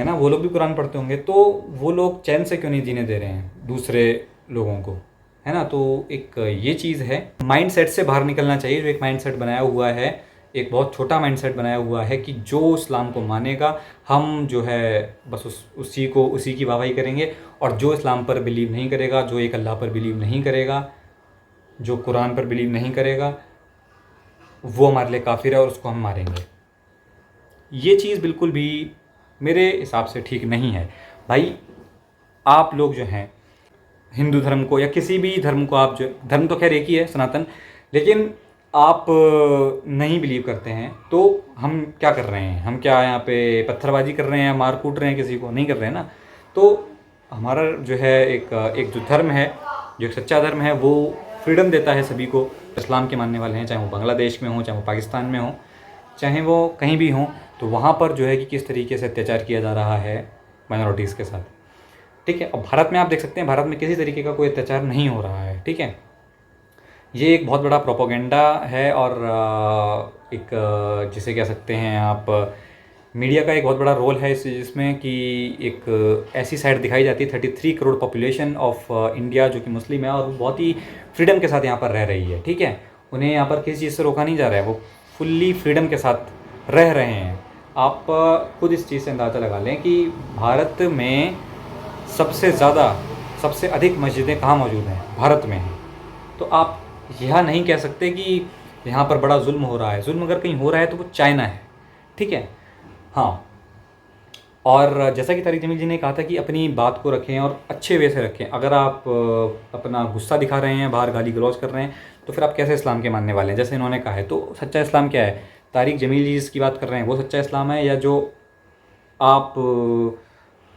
ना, वो लोग भी कुरान पढ़ते होंगे, तो वो लोग चैन से क्यों नहीं जीने दे रहे हैं दूसरे लोगों को, है ना। तो एक ये चीज़ है, माइंड सेट से बाहर निकलना चाहिए, जो एक माइंड सेट बनाया हुआ है, एक बहुत छोटा माइंड सेट बनाया हुआ है कि जो इस्लाम को मानेगा, हम जो है बस उसी की वाहवाही करेंगे, और जो इस्लाम पर बिलीव नहीं करेगा, जो एक अल्लाह पर बिलीव नहीं करेगा, जो कुरान पर बिलीव नहीं करेगा, वो हमारे लिए काफिर है और उसको हम मारेंगे। ये चीज़ बिल्कुल भी मेरे हिसाब से ठीक नहीं है भाई। आप लोग जो हैं हिंदू धर्म को या किसी भी धर्म को, आप जो धर्म तो खैर एक ही है, सनातन, लेकिन आप नहीं बिलीव करते हैं, तो हम क्या कर रहे हैं? हम क्या यहाँ पे पत्थरबाजी कर रहे हैं, मार कूट रहे हैं किसी को? नहीं कर रहे हैं ना। तो हमारा जो है एक जो धर्म है, जो एक सच्चा धर्म है, वो फ्रीडम देता है सभी को। इस्लाम के मानने वाले हैं, चाहे वो बांग्लादेश में हो, चाहे वो पाकिस्तान में हो, चाहे वो कहीं भी हों, तो वहाँ पर जो है कि किस तरीके से अत्याचार किया जा रहा है माइनॉरिटीज़ के साथ, ठीक है। और भारत में आप देख सकते हैं, भारत में किसी तरीके का कोई अत्याचार नहीं हो रहा है, ठीक है। ये एक बहुत बड़ा प्रोपोगेंडा है, और एक जिसे कह सकते हैं आप, मीडिया का एक बहुत बड़ा रोल है इसमें कि एक ऐसी साइड दिखाई जाती है, 33 करोड़ पॉपुलेशन ऑफ इंडिया जो कि मुस्लिम है, और वो बहुत ही फ्रीडम के साथ यहाँ पर रह रही है, ठीक है। उन्हें यहाँ पर किसी चीज़ से रोका नहीं जा रहा है, वो फुल्ली फ्रीडम के साथ रह रहे हैं। आप खुद इस चीज़ से अंदाज़ा लगा लें कि भारत में सबसे अधिक मस्जिदें कहाँ मौजूद हैं? भारत में हैं। तो आप यह नहीं कह सकते कि यहाँ पर बड़ा जुल्म हो रहा है। जुल्म अगर कहीं हो रहा है तो वो चाइना है, ठीक है। हाँ, और जैसा कि तारिक जमील जी ने कहा था कि अपनी बात को रखें और अच्छे वे से रखें। अगर आप अपना गुस्सा दिखा रहे हैं, बाहर गाली गलौज कर रहे हैं, तो फिर आप कैसे इस्लाम के मानने वाले हैं? जैसे इन्होंने कहा है, तो सच्चा इस्लाम क्या है? तारिक जमील जी जिसकी बात कर रहे हैं वो सच्चा इस्लाम है, या जो आप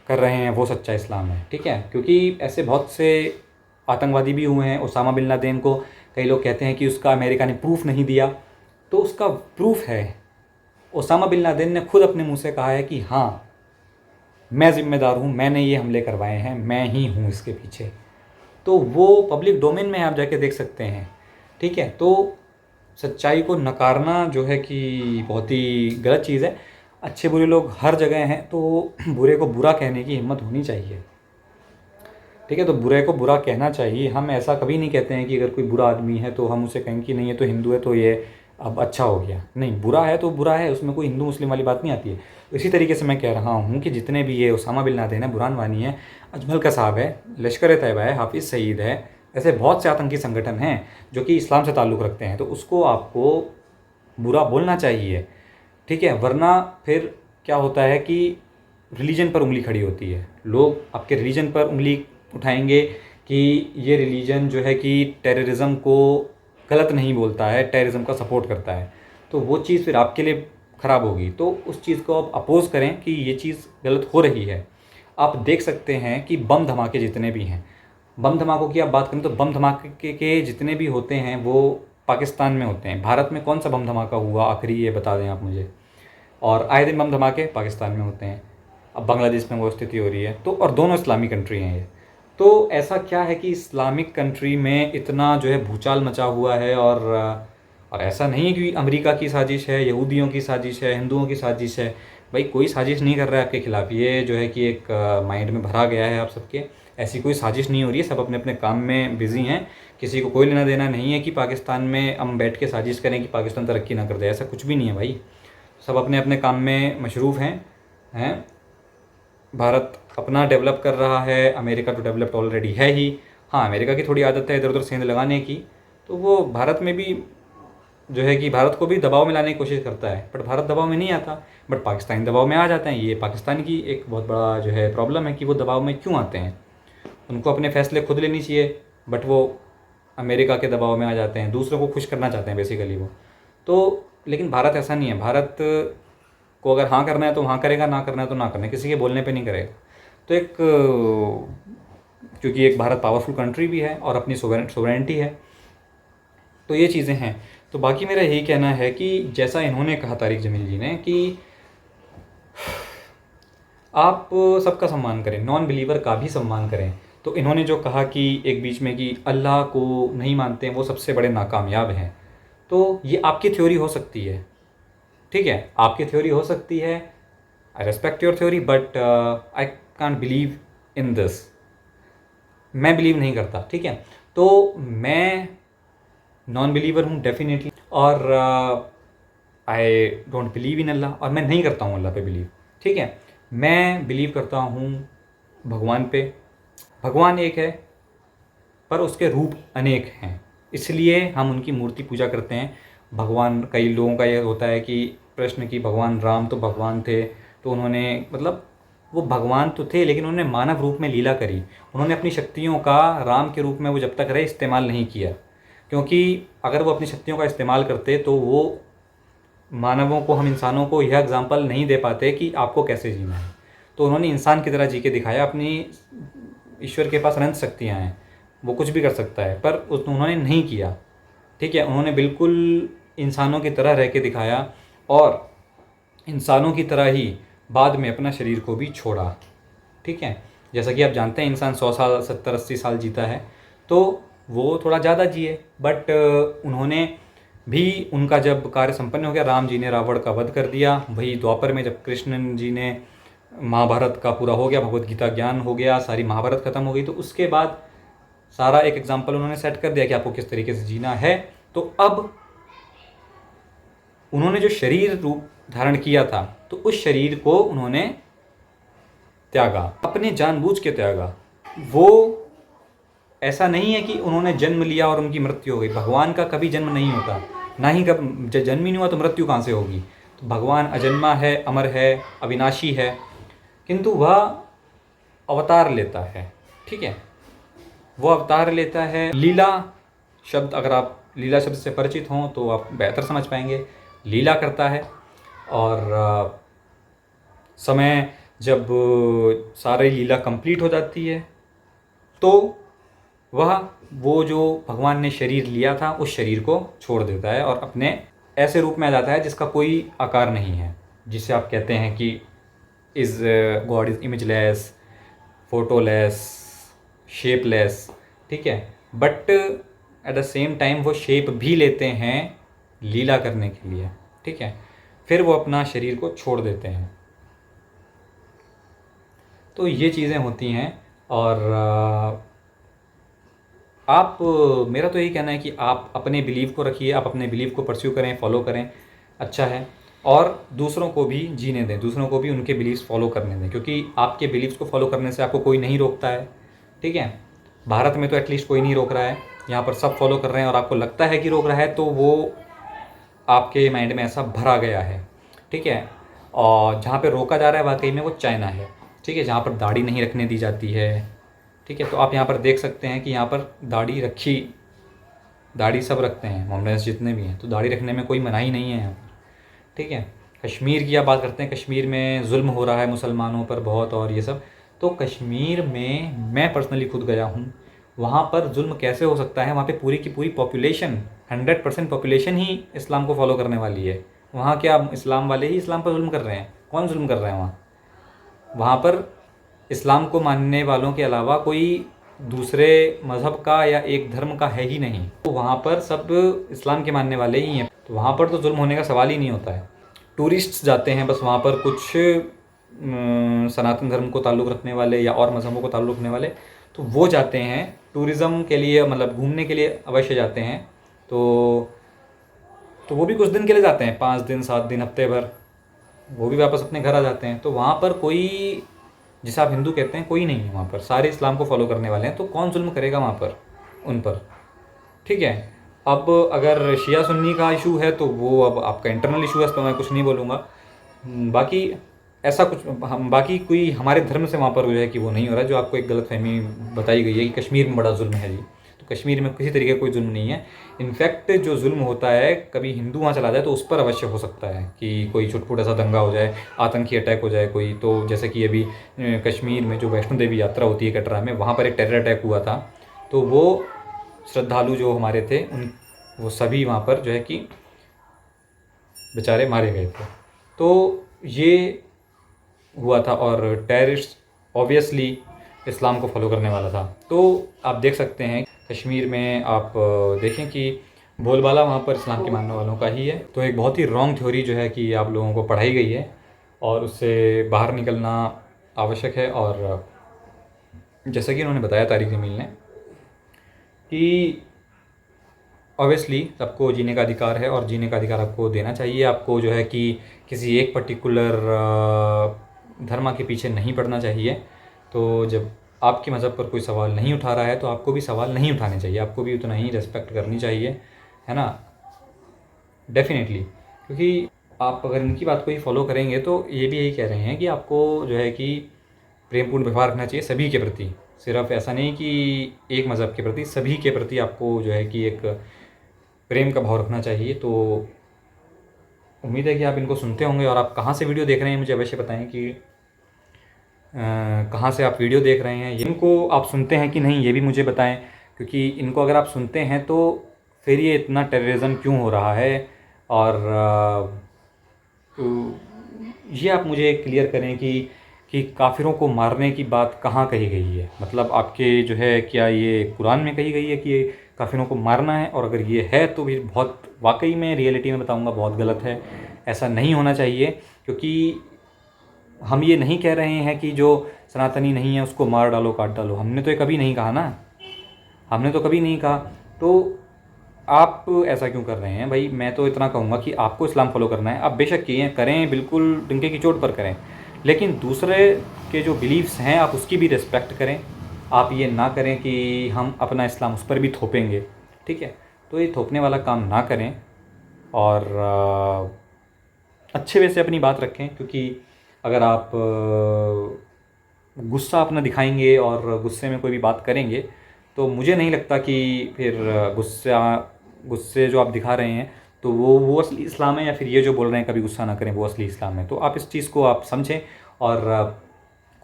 कर रहे हैं वो सच्चा इस्लाम है, ठीक है। क्योंकि ऐसे बहुत से आतंकवादी भी हुए हैं। ओसामा बिन लादेन को कई लोग कहते हैं कि उसका अमेरिका ने प्रूफ नहीं दिया, तो उसका प्रूफ है। ओसामा बिन लादेन ने खुद अपने मुंह से कहा है कि हाँ, मैं ज़िम्मेदार हूँ, मैंने ये हमले करवाए हैं, मैं ही हूँ इसके पीछे। तो वो पब्लिक डोमेन में आप जाके देख सकते हैं, ठीक है। तो सच्चाई को नकारना जो है कि बहुत ही गलत चीज़ है। अच्छे बुरे लोग हर जगह हैं, तो बुरे को बुरा कहने की हिम्मत होनी चाहिए, ठीक है। तो बुरे को बुरा कहना चाहिए। हम ऐसा कभी नहीं कहते हैं कि अगर कोई बुरा आदमी है तो हम उसे कहें कि नहीं, ये तो हिंदू है तो ये अब अच्छा हो गया, नहीं बुरा है तो बुरा है, उसमें कोई हिंदू मुस्लिम वाली बात नहीं आती है। इसी तरीके से मैं कह रहा हूँ कि जितने भी ये उसामा बिन लादेन है, बुरहान वानी है, अजमल कसाब है, लश्कर तैयबा है, हाफिज़ सईद है, ऐसे बहुत से आतंकी संगठन हैं जो कि इस्लाम से ताल्लुक़ रखते हैं, तो उसको आपको बुरा बोलना चाहिए, ठीक है। वरना फिर क्या होता है कि रिलीजन पर उंगली खड़ी होती है, लोग आपके रिलीजन पर उंगली उठाएंगे कि ये रिलीजन जो है कि टेररिज्म को गलत नहीं बोलता है, टेररिज्म का सपोर्ट करता है, तो वो चीज़ फिर आपके लिए ख़राब होगी। तो उस चीज़ को आप अपोज़ करें कि ये चीज़ गलत हो रही है। आप देख सकते हैं कि बम धमाके जितने भी हैं, बम धमाकों की आप बात करें तो बम धमाके के जितने भी होते हैं वो पाकिस्तान में होते हैं। भारत में कौन सा बम धमाका हुआ आखिरी, ये बता दें आप मुझे। और आए दिन बम धमाके पाकिस्तान में होते हैं। अब बांग्लादेश में वो स्थिति हो रही है, तो और दोनों इस्लामिक कंट्री हैं ये। तो ऐसा क्या है कि इस्लामिक कंट्री में इतना जो है भूचाल मचा हुआ है, और ऐसा नहीं है कि अमेरिका की साजिश है, यहूदियों की साजिश है, हिंदुओं की साजिश है। भाई कोई साजिश नहीं कर रहा है आपके खिलाफ़, ये जो है कि एक माइंड में भरा गया है आप सबके। ऐसी कोई साजिश नहीं हो रही है, सब अपने अपने काम में बिज़ी हैं, किसी को कोई लेना देना नहीं है कि पाकिस्तान में हम बैठ के साजिश करें कि पाकिस्तान तरक्की ना कर दे, ऐसा कुछ भी नहीं है भाई। सब अपने अपने काम में मशरूफ़ हैं। भारत अपना डेवलप कर रहा है, अमेरिका तो डेवलप्ड ऑलरेडी है ही। हाँ, अमेरिका की थोड़ी आदत है इधर उधर सेंध लगाने की, तो वो भारत में भी जो है कि भारत को भी दबाव में लाने की कोशिश करता है, बट भारत दबाव में नहीं आता, बट पाकिस्तानी दबाव में आ जाते हैं। ये पाकिस्तान की एक बहुत बड़ा जो है प्रॉब्लम है कि वो दबाव में क्यों आते हैं। उनको अपने फैसले खुद लेनी चाहिए, बट वो अमेरिका के दबाव में आ जाते हैं, दूसरों को खुश करना चाहते हैं बेसिकली वो। तो लेकिन भारत ऐसा नहीं है, भारत को अगर हाँ करना है तो हाँ करेगा, ना करना है तो ना करना है, किसी के बोलने पे नहीं करेगा। तो एक क्योंकि एक भारत पावरफुल कंट्री भी है और अपनी सोवरेनिटी है, तो ये चीज़ें हैं। तो बाकी मेरा यही कहना है कि जैसा इन्होंने कहा तारिक जमील जी ने कि आप सबका सम्मान करें, नॉन बिलीवर का भी सम्मान करें। तो इन्होंने जो कहा कि एक बीच में कि अल्लाह को नहीं मानते हैं वो सबसे बड़े नाकामयाब हैं, तो ये आपकी थ्योरी हो सकती है, ठीक है, आपकी थ्योरी हो सकती है, आई respect your theory, but I can't believe in this. मैं बिलीव नहीं करता, ठीक है। तो मैं नॉन बिलीवर हूँ डेफिनेटली, और आई डोंट बिलीव इन अल्लाह, और मैं नहीं करता हूँ अल्लाह पे बिलीव, ठीक है। मैं बिलीव करता हूँ भगवान पे। भगवान एक है पर उसके रूप अनेक हैं, इसलिए हम उनकी मूर्ति पूजा करते हैं। भगवान, कई लोगों का ये होता है कि प्रश्न कि भगवान राम तो भगवान थे, तो उन्होंने मतलब वो भगवान तो थे लेकिन उन्होंने मानव रूप में लीला करी, उन्होंने अपनी शक्तियों का राम के रूप में वो जब तक रहे इस्तेमाल नहीं किया, क्योंकि अगर वो अपनी शक्तियों का इस्तेमाल करते तो वो मानवों को, हम इंसानों को यह एग्जाम्पल नहीं दे पाते कि आपको कैसे जीना है। तो उन्होंने इंसान की तरह जी के दिखाया, अपनी ईश्वर के पास अनंत शक्तियाँ हैं, वो कुछ भी कर सकता है, पर उन्होंने नहीं किया, ठीक है। उन्होंने बिल्कुल इंसानों की तरह रह के दिखाया, और इंसानों की तरह ही बाद में अपना शरीर को भी छोड़ा, ठीक है। जैसा कि आप जानते हैं इंसान 100 साल 70-80 साल जीता है, तो वो थोड़ा ज़्यादा जिए, बट उन्होंने भी, उनका जब कार्य संपन्न हो गया, राम जी ने रावण का वध कर दिया, वही द्वापर में जब कृष्ण जी ने महाभारत का पूरा हो गया, भगवत गीता ज्ञान हो गया, सारी महाभारत ख़त्म हो गई, तो उसके बाद सारा एक एग्जाम्पल उन्होंने सेट कर दिया कि आपको किस तरीके से जीना है। तो अब उन्होंने जो शरीर रूप धारण किया था, तो उस शरीर को उन्होंने त्यागा, अपने जानबूझ के त्यागा। वो ऐसा नहीं है कि उन्होंने जन्म लिया और उनकी मृत्यु हो गई। भगवान का कभी जन्म नहीं होता, ना ही कब जन्म ही नहीं हुआ तो मृत्यु कहाँ से होगी। तो भगवान अजन्मा है, अमर है, अविनाशी है, किंतु वह अवतार लेता है, ठीक है। वो अवतार लेता है। लीला शब्द, अगर आप लीला शब्द से परिचित हों तो आप बेहतर समझ पाएंगे। लीला करता है, और समय जब सारी लीला कंप्लीट हो जाती है तो वह, वो जो भगवान ने शरीर लिया था उस शरीर को छोड़ देता है और अपने ऐसे रूप में आ जाता है जिसका कोई आकार नहीं है, जिसे आप कहते हैं कि गॉड इज़ इमेजलेस, फोटोलेस, शेपलेस, ठीक है। But at the same time वो शेप भी लेते हैं लीला करने के लिए, ठीक है। फिर वो अपना शरीर को छोड़ देते हैं। तो ये चीज़ें होती हैं, और आप मेरा तो यही कहना है कि आप अपने बिलीव को रखिए, आप अपने बिलीव को परस्यू करें, फॉलो करें, अच्छा है। और दूसरों को भी जीने दें, दूसरों को भी उनके बिलीव्स फॉलो करने दें, क्योंकि आपके बिलीव्स को फॉलो करने से आपको कोई नहीं रोकता है, ठीक है। भारत में तो एटलीस्ट कोई नहीं रोक रहा है, यहाँ पर सब फॉलो कर रहे हैं, और आपको लगता है कि रोक रहा है तो वो आपके माइंड में ऐसा भरा गया है, ठीक है। और जहाँ पे रोका जा रहा है वाकई में वो चाइना है, ठीक है, जहाँ पर दाढ़ी नहीं रखने दी जाती है, ठीक है। तो आप यहाँ पर देख सकते हैं कि यहाँ पर दाढ़ी सब रखते हैं, मोहम्मदन्स जितने भी हैं, तो दाढ़ी रखने में कोई मनाही नहीं है यहाँ पर, ठीक है। कश्मीर की आप बात करते हैं, कश्मीर में जुल्म हो रहा है मुसलमानों पर बहुत, और ये सब। तो कश्मीर में मैं पर्सनली खुद गया हूँ, वहाँ पर जुल्म कैसे हो सकता है? वहाँ पे पूरी की पूरी पॉपुलेशन, 100% पॉपुलेशन ही इस्लाम को फॉलो करने वाली है। वहाँ क्या इस्लाम वाले ही इस्लाम पर जुल्म कर रहे हैं? कौन जुल्म कर रहे हैं वहाँ? वहाँ पर इस्लाम को मानने वालों के अलावा कोई दूसरे मज़हब का या एक धर्म का है ही नहीं, तो वहाँ पर सब इस्लाम के मानने वाले ही हैं, तो वहाँ पर तो जुल्म होने का सवाल ही नहीं होता है। टूरिस्ट्स जाते हैं बस वहाँ पर, कुछ सनातन धर्म को ताल्लुक़ रखने वाले या और मज़हबों को ताल्लुक़ रखने वाले, तो वो जाते हैं टूरिज़म के लिए, मतलब घूमने के लिए अवश्य जाते हैं। तो वो भी कुछ दिन के लिए जाते हैं, 5 दिन 7 दिन हफ्ते भर, वो भी वापस अपने घर आ जाते हैं। तो वहाँ पर कोई, जिसे आप हिंदू कहते हैं, कोई नहीं है वहाँ पर, सारे इस्लाम को फॉलो करने वाले हैं, तो कौन जुल्म करेगा वहाँ पर उन पर, ठीक है। अब अगर शिया सुन्नी का इशू है तो वो अब आपका इंटरनल इशू है, इस पर मैं कुछ नहीं बोलूँगा। बाकी ऐसा कुछ हम बाकी कोई हमारे धर्म से वहाँ पर जो है कि वो नहीं हो रहा है, जो आपको एक गलतफहमी बताई गई है कि कश्मीर में बड़ा जुल्म है जी, तो कश्मीर में किसी तरीके का कोई जुल्म नहीं है। इनफैक्ट जो जुल्म होता है, कभी हिंदू वहाँ चला जाए तो उस पर अवश्य हो सकता है कि कोई छुटपुट ऐसा दंगा हो जाए, आतंकी अटैक हो जाए कोई, तो जैसे कि अभी कश्मीर में जो वैष्णो देवी यात्रा होती है कटरा में, वहाँ पर एक टेरर अटैक हुआ था, तो वो श्रद्धालु जो हमारे थे वो सभी वहाँ पर जो है कि बेचारे मारे गए थे। तो ये हुआ था, और टेररिस्ट ऑब्वियसली इस्लाम को फॉलो करने वाला था। तो आप देख सकते हैं कश्मीर में, आप देखें कि बोलबाला वहाँ पर इस्लाम के मानने वालों का ही है। तो एक बहुत ही रॉन्ग थ्योरी जो है कि आप लोगों को पढ़ाई गई है, और उससे बाहर निकलना आवश्यक है। और जैसा कि उन्होंने बताया तारिक जमील ने कि ऑब्वियसली सबको जीने का अधिकार है, और जीने का अधिकार आपको देना चाहिए। आपको जो है कि किसी एक पर्टिकुलर धर्म के पीछे नहीं पड़ना चाहिए। तो जब आपके मज़हब पर कोई सवाल नहीं उठा रहा है तो आपको भी सवाल नहीं उठाने चाहिए, आपको भी उतना ही रेस्पेक्ट करनी चाहिए, है ना, डेफिनेटली। क्योंकि आप अगर इनकी बात को ही फॉलो करेंगे तो ये भी यही कह रहे हैं कि आपको जो है कि प्रेमपूर्ण व्यवहार रखना चाहिए सभी के प्रति, सिर्फ ऐसा नहीं कि एक मज़हब के प्रति, सभी के प्रति आपको जो है कि एक प्रेम का भाव रखना चाहिए। तो उम्मीद है कि आप इनको सुनते होंगे। और आप कहाँ से वीडियो देख रहे हैं मुझे अवश्य बताएं कि कहाँ से आप वीडियो देख रहे हैं, इनको आप सुनते हैं कि नहीं ये भी मुझे बताएं, क्योंकि इनको अगर आप सुनते हैं तो फिर ये इतना टेररिज्म क्यों हो रहा है, और ये आप मुझे क्लियर करें कि काफिरों को मारने की बात कहाँ कही गई है। मतलब आपके जो है, क्या ये कुरान में कही गई है कि ये काफिरों को मारना है? और अगर ये है तो भी बहुत, वाकई में रियलिटी में बताऊंगा बहुत गलत है, ऐसा नहीं होना चाहिए। क्योंकि हम ये नहीं कह रहे हैं कि जो सनातनी नहीं है उसको मार डालो, काट डालो, हमने तो ये कभी नहीं कहा ना, हमने तो कभी नहीं कहा। तो आप ऐसा क्यों कर रहे हैं भाई? मैं तो इतना कहूँगा कि आपको इस्लाम फॉलो करना है, आप बेशक किए करें, बिल्कुल डंके की चोट पर करें, लेकिन दूसरे के जो बिलीव्स हैं आप उसकी भी रिस्पेक्ट करें। आप ये ना करें कि हम अपना इस्लाम उस पर भी थोपेंगे, ठीक है। तो ये थोपने वाला काम ना करें, और अच्छे वे से अपनी बात रखें। क्योंकि अगर आप गुस्सा अपना दिखाएंगे और गुस्से में कोई भी बात करेंगे तो मुझे नहीं लगता कि फिर गुस्से जो आप दिखा रहे हैं तो वो असली इस्लाम है, या फिर ये जो बोल रहे हैं कभी गुस्सा ना करें वो असली इस्लाम है। तो आप इस चीज़ को आप समझें, और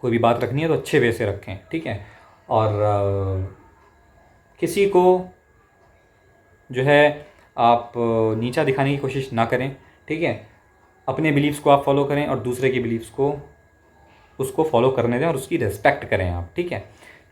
कोई भी बात रखनी है तो अच्छे वे से रखें, ठीक है। और किसी को जो है आप नीचा दिखाने की कोशिश ना करें, ठीक है। अपने बिलीव्स को आप फॉलो करें और दूसरे के बिलीव्स को उसको फॉलो करने दें और उसकी रिस्पेक्ट करें आप, ठीक है।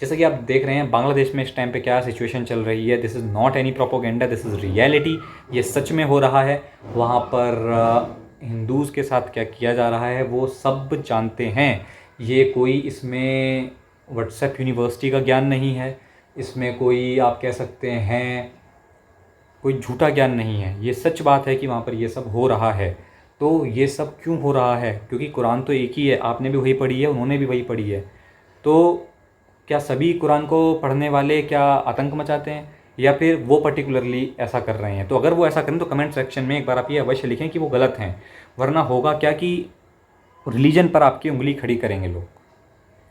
जैसा कि आप देख रहे हैं बांग्लादेश में इस टाइम पे क्या सिचुएशन चल रही है, this is not any propaganda, this is reality, ये सच में हो रहा है। वहाँ पर हिंदूज़ के साथ क्या किया जा रहा है वो सब जानते हैं। ये कोई इसमें व्हाट्सएप यूनिवर्सिटी का ज्ञान नहीं है, इसमें कोई आप कह सकते हैं कोई झूठा ज्ञान नहीं है। ये सच बात है कि वहाँ पर ये सब हो रहा है। तो ये सब क्यों हो रहा है? क्योंकि कुरान तो एक ही है, आपने भी वही पढ़ी है, उन्होंने भी वही पढ़ी है। तो क्या सभी कुरान को पढ़ने वाले क्या आतंक मचाते हैं, या फिर वो पर्टिकुलरली ऐसा कर रहे हैं? तो अगर वो ऐसा करें तो कमेंट सेक्शन में एक बार आप ये अवश्य लिखें कि वो गलत हैं, वरना होगा क्या कि रिलीजन पर आपकी उंगली खड़ी करेंगे लोग।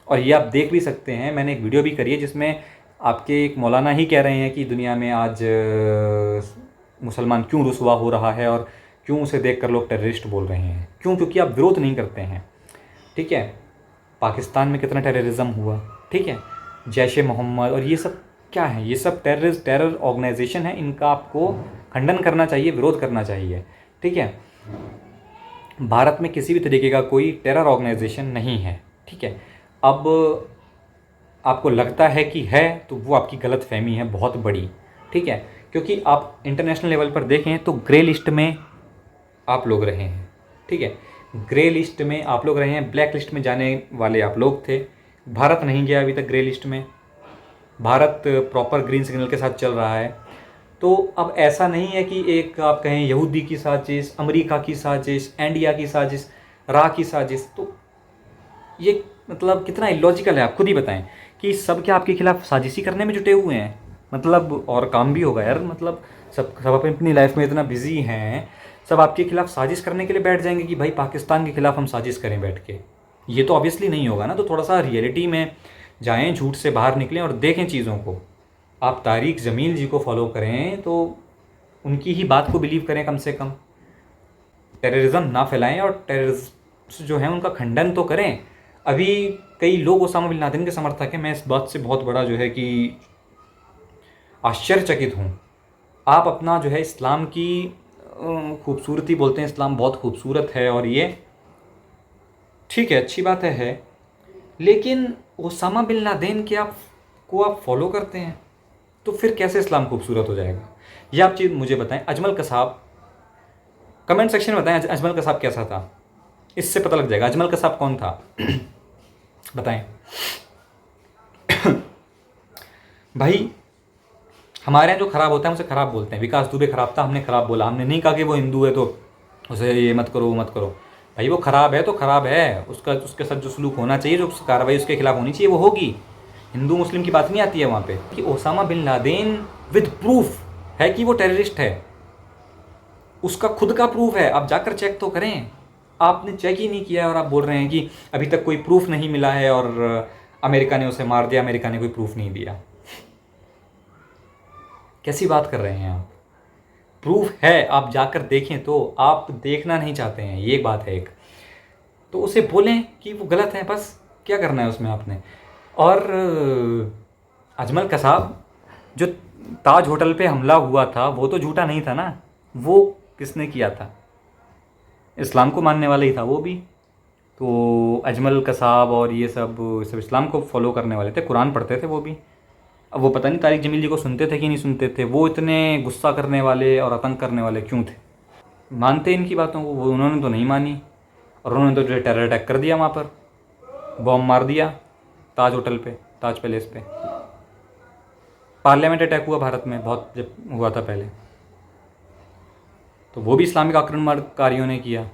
और ये आप देख भी सकते हैं, मैंने एक वीडियो भी करी है जिसमें आपके एक मौलाना ही कह रहे हैं कि दुनिया में आज मुसलमान क्यों रुसवा हो रहा है और क्यों उसे देखकर लोग टेररिस्ट बोल रहे हैं। क्यों? क्योंकि आप विरोध नहीं करते हैं। ठीक है, पाकिस्तान में कितना टेररिज्म हुआ, ठीक है, जैश ए मोहम्मद और ये सब क्या है? ये सब टेरर ऑर्गेनाइजेशन है, इनका आपको खंडन करना चाहिए, विरोध करना चाहिए। ठीक है, भारत में किसी भी तरीके का कोई टेरर ऑर्गेनाइजेशन नहीं है। ठीक है, अब आपको लगता है कि है तो वो आपकी गलत फहमी है बहुत बड़ी। ठीक है, क्योंकि आप इंटरनेशनल लेवल पर देखें तो ग्रे लिस्ट में आप लोग रहे हैं। ठीक है, ग्रे लिस्ट में आप लोग रहे हैं, ब्लैक लिस्ट में जाने वाले आप लोग थे। भारत नहीं गया अभी तक ग्रे लिस्ट में, भारत प्रॉपर ग्रीन सिग्नल के साथ चल रहा है। तो अब ऐसा नहीं है कि एक आप कहें यहूदी की साजिश, अमेरिका की साजिश, इंडिया की साजिश, रा की साजिश, तो ये मतलब कितना इलॉजिकल है। आप खुद ही बताएं कि सब क्या आपके खिलाफ साजिशी करने में जुटे हुए हैं? मतलब और काम भी होगा यार, मतलब सब अपनी अपनी लाइफ में इतना बिजी हैं, सब आपके खिलाफ साजिश करने के लिए बैठ जाएंगे कि भाई पाकिस्तान के खिलाफ हम साजिश करें बैठ के। ये तो ऑब्वियसली नहीं होगा ना। तो थोड़ा सा रियलिटी में जाएं, झूठ से बाहर निकलें और देखें चीज़ों को। आप तारिक जमील जी को फॉलो करें तो उनकी ही बात को बिलीव करें कम से कम। टेररिज्म ना फैलाएं और टेररिस्ट जो है उनका खंडन तो करें। अभी कई लोग ओसामा बिन लादेन के समर्थक हैं, मैं इस बात से बहुत बड़ा जो है कि आश्चर्यचकित हूँ। आप अपना जो है इस्लाम की खूबसूरती बोलते हैं, इस्लाम बहुत खूबसूरत है और ये ठीक है, अच्छी बात है, लेकिन ओसामा बिन लादेन के आप फॉलो करते हैं तो फिर कैसे इस्लाम खूबसूरत हो जाएगा? ये आप चीज़ मुझे बताएं। अजमल कसाब, कमेंट सेक्शन में बताएं अजमल कसाब कैसा था, इससे पता लग जाएगा अजमल कसाब कौन था। बताएं भाई। हमारे यहाँ जो ख़राब होता है उसे ख़राब बोलते हैं। विकास दुबे ख़राब था, हमने ख़राब बोला, हमने नहीं कहा कि वो हिंदू है तो उसे ये मत करो वो मत करो। भाई वो ख़राब है तो ख़राब है, उसका उसके साथ जो सलूक होना चाहिए, जो कार्रवाई उसके खिलाफ होनी चाहिए वो होगी। हिंदू मुस्लिम की बात नहीं आती है वहाँ पे। कि Osama bin Laden with proof है कि वो टेररिस्ट है, उसका खुद का प्रूफ है, आप जाकर चेक तो करें। आपने चेक ही नहीं किया है और आप बोल रहे हैं कि अभी तक कोई प्रूफ नहीं मिला है और अमेरिका ने उसे मार दिया, अमेरिका ने कोई प्रूफ नहीं दिया। कैसी बात कर रहे हैं आप? प्रूफ है, आप जाकर देखें। तो आप देखना नहीं चाहते हैं, ये बात है एक। तो उसे बोलें कि वो गलत है, बस क्या करना है उसमें आपने। और अजमल कसाब, जो ताज होटल पे हमला हुआ था वो तो झूठा नहीं था ना। वो किसने किया था? इस्लाम को मानने वाला ही था वो भी। तो अजमल कसाब और ये सब इस्लाम को फॉलो करने वाले थे, कुरान पढ़ते थे वो भी। अब वो पता नहीं तारिक जमील जी को सुनते थे कि नहीं सुनते थे। वो इतने गुस्सा करने वाले और आतंक करने वाले क्यों थे? मानते इनकी बातों को, वो उन्होंने तो नहीं मानी और उन्होंने तो जो है टेरर अटैक कर दिया, वहाँ पर बॉम्ब मार दिया ताज होटल पे, ताज पैलेस पे। पार्लियामेंट अटैक हुआ भारत में बहुत, जब हुआ था पहले, तो वो भी इस्लामिक आक्रमणकारियों ने किया।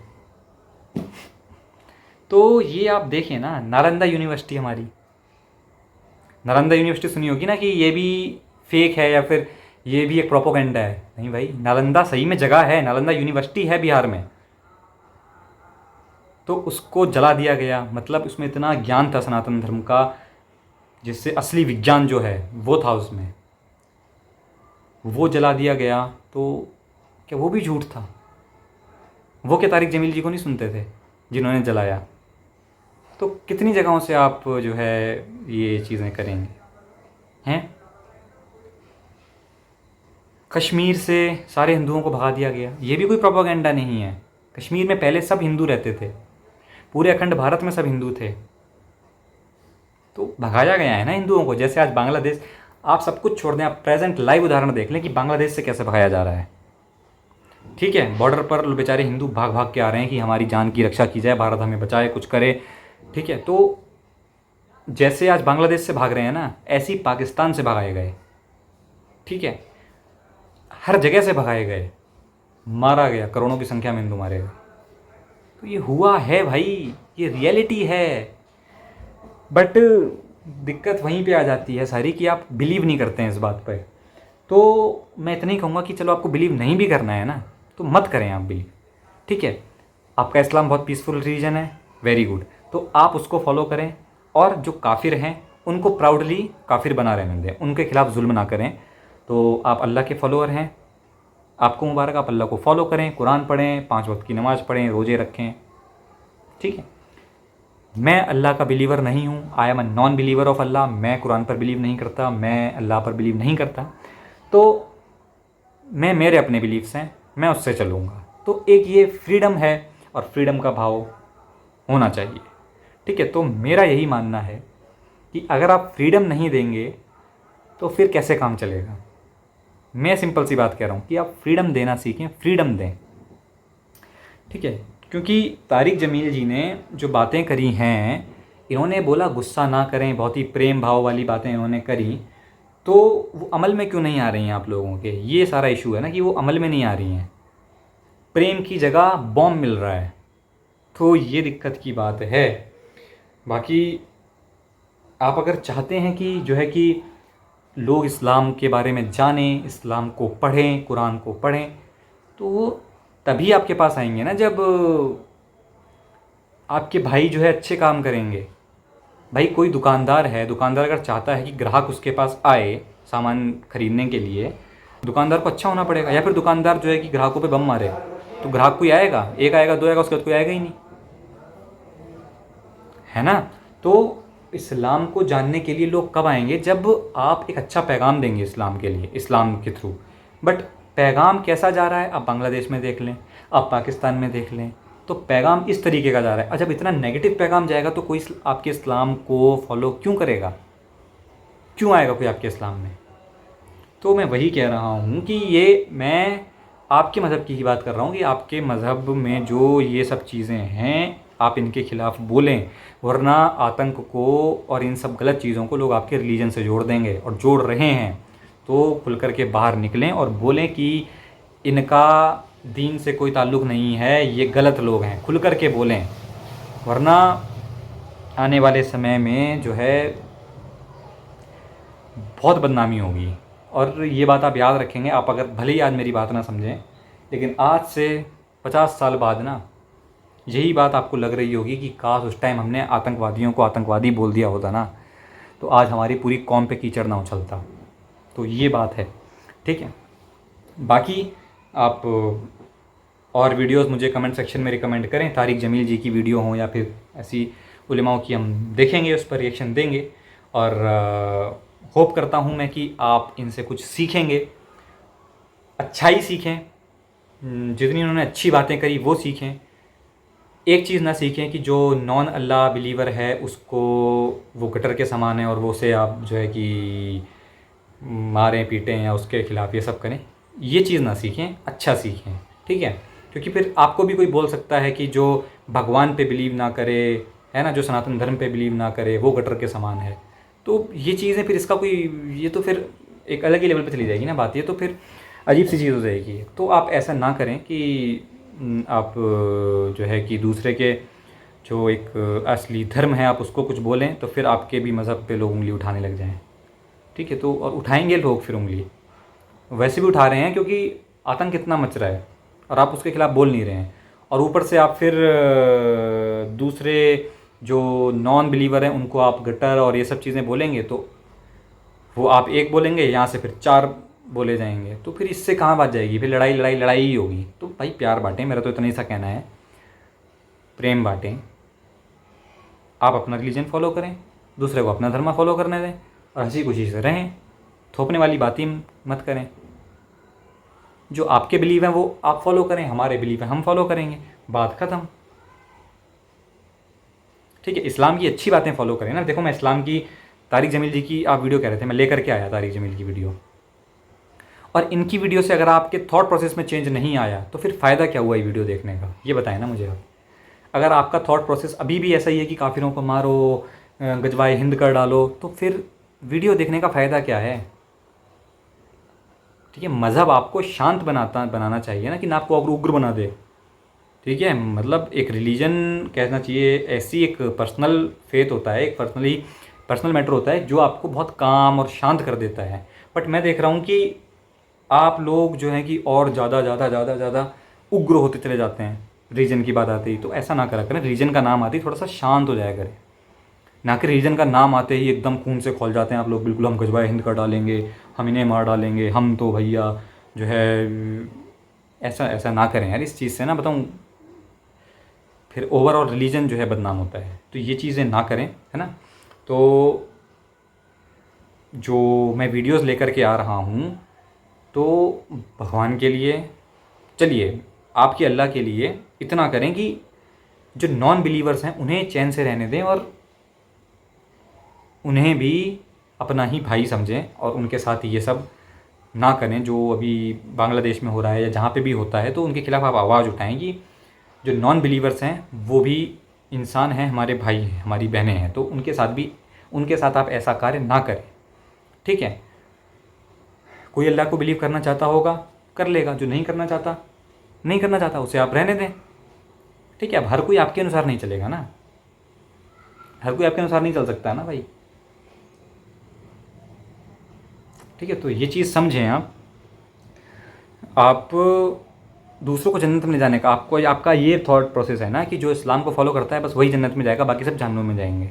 तो ये आप देखें ना, नालंदा यूनिवर्सिटी हमारी, नालंदा यूनिवर्सिटी सुनी होगी ना कि ये भी फेक है या फिर ये भी एक प्रोपोगेंडा है। नहीं भाई, नालंदा सही में जगह है, नालंदा यूनिवर्सिटी है बिहार में। तो उसको जला दिया गया, मतलब उसमें इतना ज्ञान था सनातन धर्म का, जिससे असली विज्ञान जो है वो था उसमें, वो जला दिया गया। तो क्या वो भी झूठ था? वो क्या तारिक जमील जी को नहीं सुनते थे जिन्होंने जलाया? तो कितनी जगहों से आप जो है ये चीज़ें करेंगे हैं? कश्मीर से सारे हिंदुओं को भगा दिया गया, ये भी कोई प्रोपेगेंडा नहीं है। कश्मीर में पहले सब हिंदू रहते थे, पूरे अखंड भारत में सब हिंदू थे, तो भगाया गया है ना हिंदुओं को। जैसे आज बांग्लादेश, आप सब कुछ छोड़ दें, आप प्रेजेंट लाइव उदाहरण देख लें कि बांग्लादेश से कैसे भगाया जा रहा है। ठीक है, बॉर्डर पर बेचारे हिंदू भाग भाग के आ रहे हैं कि हमारी जान की रक्षा की जाए, भारत हमें बचाए, कुछ करे। ठीक है, तो जैसे आज बांग्लादेश से भाग रहे हैं ना, ऐसे ही पाकिस्तान से भगाए गए, ठीक है, हर जगह से भगाए गए, मारा गया, करोड़ों की संख्या में हिंदू मारे गए। तो ये हुआ है भाई, ये रियलिटी है। बट दिक्कत वहीं पे आ जाती है सारी कि आप बिलीव नहीं करते हैं इस बात पे। तो मैं इतना ही कहूँगा कि चलो आपको बिलीव नहीं भी करना है ना, तो मत करें आप बिलीव, ठीक है। आपका इस्लाम बहुत पीसफुल रीजन है, वेरी गुड, तो आप उसको फॉलो करें। और जो काफिर हैं उनको प्राउडली काफिर बना रहने दें, उनके खिलाफ जुल्म ना करें। तो आप अल्लाह के फॉलोअर हैं, आपको मुबारक, आप अल्लाह को फॉलो करें, कुरान पढ़ें, 5 वक्त की नमाज़ पढ़ें, रोज़े रखें, ठीक है। मैं अल्लाह का बिलीवर नहीं हूँ, I am a non believer of Allah. मैं कुरान पर बिलीव नहीं करता, मैं अल्लाह पर बिलीव नहीं करता। तो मैं, मेरे अपने बिलीव्स हैं, मैं उससे चलूँगा। तो एक ये फ्रीडम है और फ्रीडम का भाव होना चाहिए, ठीक है। तो मेरा यही मानना है कि अगर आप फ्रीडम नहीं देंगे तो फिर कैसे काम चलेगा। मैं सिंपल सी बात कह रहा हूँ कि आप फ्रीडम देना सीखें, फ्रीडम दें, ठीक है। क्योंकि तारिक जमील जी ने जो बातें करी हैं, इन्होंने बोला गुस्सा ना करें, बहुत ही प्रेम भाव वाली बातें इन्होंने करी, तो वो अमल में क्यों नहीं आ रही हैं आप लोगों के। ये सारा इशू है ना कि वो अमल में नहीं आ रही हैं, प्रेम की जगह बॉम्ब मिल रहा है, तो ये दिक्कत की बात है। बाकी आप अगर चाहते हैं कि जो है कि लोग इस्लाम के बारे में जानें, इस्लाम को पढ़ें, कुरान को पढ़ें, तो वो तभी आपके पास आएंगे ना जब आपके भाई जो है अच्छे काम करेंगे। भाई कोई दुकानदार है, दुकानदार अगर चाहता है कि ग्राहक उसके पास आए सामान खरीदने के लिए, दुकानदार को अच्छा होना पड़ेगा। या फिर दुकानदार जो है कि ग्राहकों पे बम मारे, तो ग्राहक कोई आएगा, एक आएगा, दो आएगा, उसके बाद कोई आएगा ही नहीं, है ना। तो इस्लाम को जानने के लिए लोग कब आएंगे, जब आप एक अच्छा पैगाम देंगे इस्लाम के लिए, इस्लाम के थ्रू। बट पैगाम कैसा जा रहा है, आप बांग्लादेश में देख लें, आप पाकिस्तान में देख लें, तो पैगाम इस तरीके का जा रहा है। और जब इतना नेगेटिव पैगाम जाएगा तो कोई आपके इस्लाम को फॉलो क्यों करेगा, क्यों आएगा कोई आपके इस्लाम में। तो मैं वही कह रहा हूँ कि ये, मैं आपके मज़हब की ही बात कर रहा हूँ कि आपके मज़हब में जो ये सब चीज़ें हैं, आप इनके खिलाफ़ बोलें, वरना आतंक को और इन सब गलत चीज़ों को लोग आपके रिलीजन से जोड़ देंगे और जोड़ रहे हैं। तो खुल कर के बाहर निकलें और बोलें कि इनका दीन से कोई ताल्लुक़ नहीं है, ये गलत लोग हैं, खुल कर के बोलें, वरना आने वाले समय में जो है बहुत बदनामी होगी। और ये बात आप याद रखेंगे, आप अगर भले ही आज मेरी बात ना समझें, लेकिन आज से 50 साल बाद ना यही बात आपको लग रही होगी कि काश उस टाइम हमने आतंकवादियों को आतंकवादी बोल दिया होता ना, तो आज हमारी पूरी कौम पे कीचड़ ना उछलता। तो ये बात है, ठीक है। बाकी आप और वीडियोस मुझे कमेंट सेक्शन में रिकमेंड करें, तारिक जमील जी की वीडियो हो या फिर ऐसी उलेमाओं की, हम देखेंगे, उस पर रिएक्शन देंगे। और होप करता हूँ मैं कि आप इनसे कुछ सीखेंगे, अच्छा ही सीखें, जितनी उन्होंने अच्छी बातें करी वो सीखें। एक चीज़ ना सीखें कि जो नॉन अल्लाह बिलीवर है उसको वो गटर के समान है और वो उसे आप जो है कि मारें पीटें या उसके खिलाफ़ ये सब करें, ये चीज़ ना सीखें, अच्छा सीखें, ठीक है। क्योंकि फिर आपको भी कोई बोल सकता है कि जो भगवान पे बिलीव ना करे, है ना, जो सनातन धर्म पे बिलीव ना करे, वो गटर के समान है। तो ये चीज़ें फिर इसका कोई, ये तो फिर एक अलग ही लेवल पे चली जाएगी ना बात, ये तो फिर अजीब सी चीज़ हो जाएगी। तो आप ऐसा ना करें कि आप जो है कि दूसरे के जो एक असली धर्म है आप उसको कुछ बोलें, तो फिर आपके भी मज़हब पे लोग उंगली उठाने लग जाएं, ठीक है। तो और उठाएंगे लोग फिर उंगली, वैसे भी उठा रहे हैं क्योंकि आतंक इतना मच रहा है और आप उसके खिलाफ़ बोल नहीं रहे हैं। और ऊपर से आप फिर दूसरे जो नॉन बिलीवर हैं उनको आप गटर और ये सब चीज़ें बोलेंगे, तो वो आप एक बोलेंगे, यहाँ से फिर 4 बोले जाएंगे, तो फिर इससे कहाँ बात जाएगी, फिर लड़ाई लड़ाई लड़ाई ही होगी। तो भाई प्यार बांटें, मेरा तो इतना ही सा कहना है, प्रेम बांटें, आप अपना रिलीजन फॉलो करें, दूसरे को अपना धर्म फॉलो करने दें और हंसी खुशी से रहें, थोपने वाली बातें मत करें। जो आपके बिलीव हैं वो आप फॉलो करें, हमारे बिलीव हैं हम फॉलो करेंगे, बात ख़त्म, ठीक है। इस्लाम की अच्छी बातें फॉलो करें ना। देखो मैं इस्लाम की, तारिक जमील जी की आप वीडियो कह रहे थे, मैं लेकर के आया तारिक जमील की वीडियो, और इनकी वीडियो से अगर आपके थॉट प्रोसेस में चेंज नहीं आया तो फिर फ़ायदा क्या हुआ ये वीडियो देखने का, ये बताएं ना मुझे आप। अगर आपका थॉट प्रोसेस अभी भी ऐसा ही है कि काफिरों को मारो, गजवाए हिंद कर डालो, तो फिर वीडियो देखने का फ़ायदा क्या है? ठीक है, मज़हब आपको शांत बनाना चाहिए ना, कि ना आपको उग्र बना दे। ठीक है, मतलब एक रिलीजन कहना चाहिए, ऐसी एक पर्सनल फेथ होता है, एक पर्सनल मैटर होता है जो आपको बहुत काम और शांत कर देता है। बट मैं देख रहा हूँ कि आप लोग जो हैं कि और ज़्यादा ज़्यादा ज़्यादा ज़्यादा उग्र होते चले जाते हैं रीजन की बात आती ही। तो ऐसा ना करा करें, रीजन का नाम आते ही थोड़ा सा शांत हो जाया करें, ना कि रीजन का नाम आते ही एकदम खून से खौल जाते हैं आप लोग। बिल्कुल हम गजवाए हिंद कर डालेंगे, हम इन्हें मार डालेंगे, हम तो भैया जो है, ऐसा ऐसा ना करें यार। इस चीज़ से ना बताऊँ, फिर ओवरऑल रिलीजन जो है बदनाम होता है। तो ये चीज़ें ना करें, है ना। तो जो मैं वीडियोस लेकर के आ रहा हूँ, तो भगवान के लिए, चलिए आपके अल्लाह के लिए इतना करें कि जो नॉन बिलीवर्स हैं उन्हें चैन से रहने दें, और उन्हें भी अपना ही भाई समझें, और उनके साथ ये सब ना करें जो अभी बांग्लादेश में हो रहा है या जहाँ पे भी होता है। तो उनके खिलाफ़ आप आवाज़ उठाएं कि जो नॉन बिलीवर्स हैं वो भी इंसान हैं, हमारे भाई हैं, हमारी बहनें हैं, तो उनके साथ आप ऐसा कार्य ना करें। ठीक है, कोई अल्लाह को बिलीव करना चाहता होगा कर लेगा, जो नहीं करना चाहता उसे आप रहने दें। ठीक है, अब हर कोई आपके अनुसार नहीं चलेगा ना, हर कोई आपके अनुसार नहीं चल सकता ना भाई। ठीक है, तो ये चीज़ समझें आप दूसरों को जन्नत में ले जाने का आपका ये थॉट प्रोसेस है ना, कि जो इस्लाम को फॉलो करता है बस वही जन्नत में जाएगा, बाकी सब जहन्नुम में जाएंगे।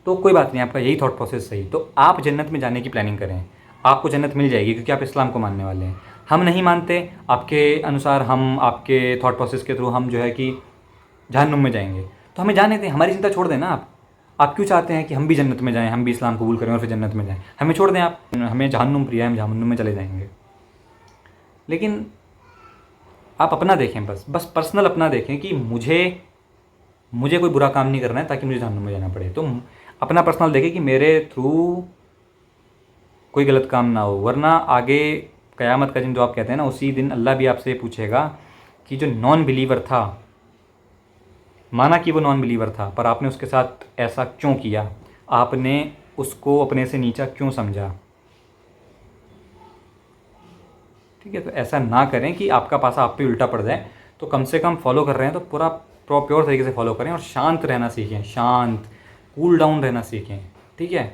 तो कोई बात नहीं, आपका यही थॉट प्रोसेस सही। तो आप जन्नत में जाने की प्लानिंग करें, आपको जन्नत मिल जाएगी, क्योंकि आप इस्लाम को मानने वाले हैं। हम नहीं मानते आपके अनुसार, हम आपके थॉट प्रोसेस के थ्रू हम जो है कि जहन्नुम में जाएंगे, तो हमें जाने दें, हमारी चिंता छोड़ दें ना आप क्यों चाहते हैं कि हम भी जन्नत में जाएं, हम भी इस्लाम कबूल करें और फिर जन्नत में जाएं? हमें छोड़ दें आप, हमें जहन्नुम प्रिय है, हम जहन्नुम में चले जाएंगे। लेकिन आप अपना देखें, बस पर्सनल अपना देखें कि मुझे कोई बुरा काम नहीं करना है ताकि मुझे जहन्नुम में जाना पड़े। तो अपना पर्सनल देखें कि मेरे थ्रू कोई गलत काम ना हो, वरना आगे क़यामत का दिन जो आप कहते हैं ना, उसी दिन अल्लाह भी आपसे पूछेगा कि जो नॉन बिलीवर था, माना कि वो नॉन बिलीवर था, पर आपने उसके साथ ऐसा क्यों किया, आपने उसको अपने से नीचा क्यों समझा। ठीक है, तो ऐसा ना करें कि आपका पासा आप पे उल्टा पड़ जाए। तो कम से कम फॉलो कर रहे हैं तो पूरा प्योर तरीके से फॉलो करें, और शांत रहना सीखें, शांत कूल डाउन रहना सीखें। ठीक है,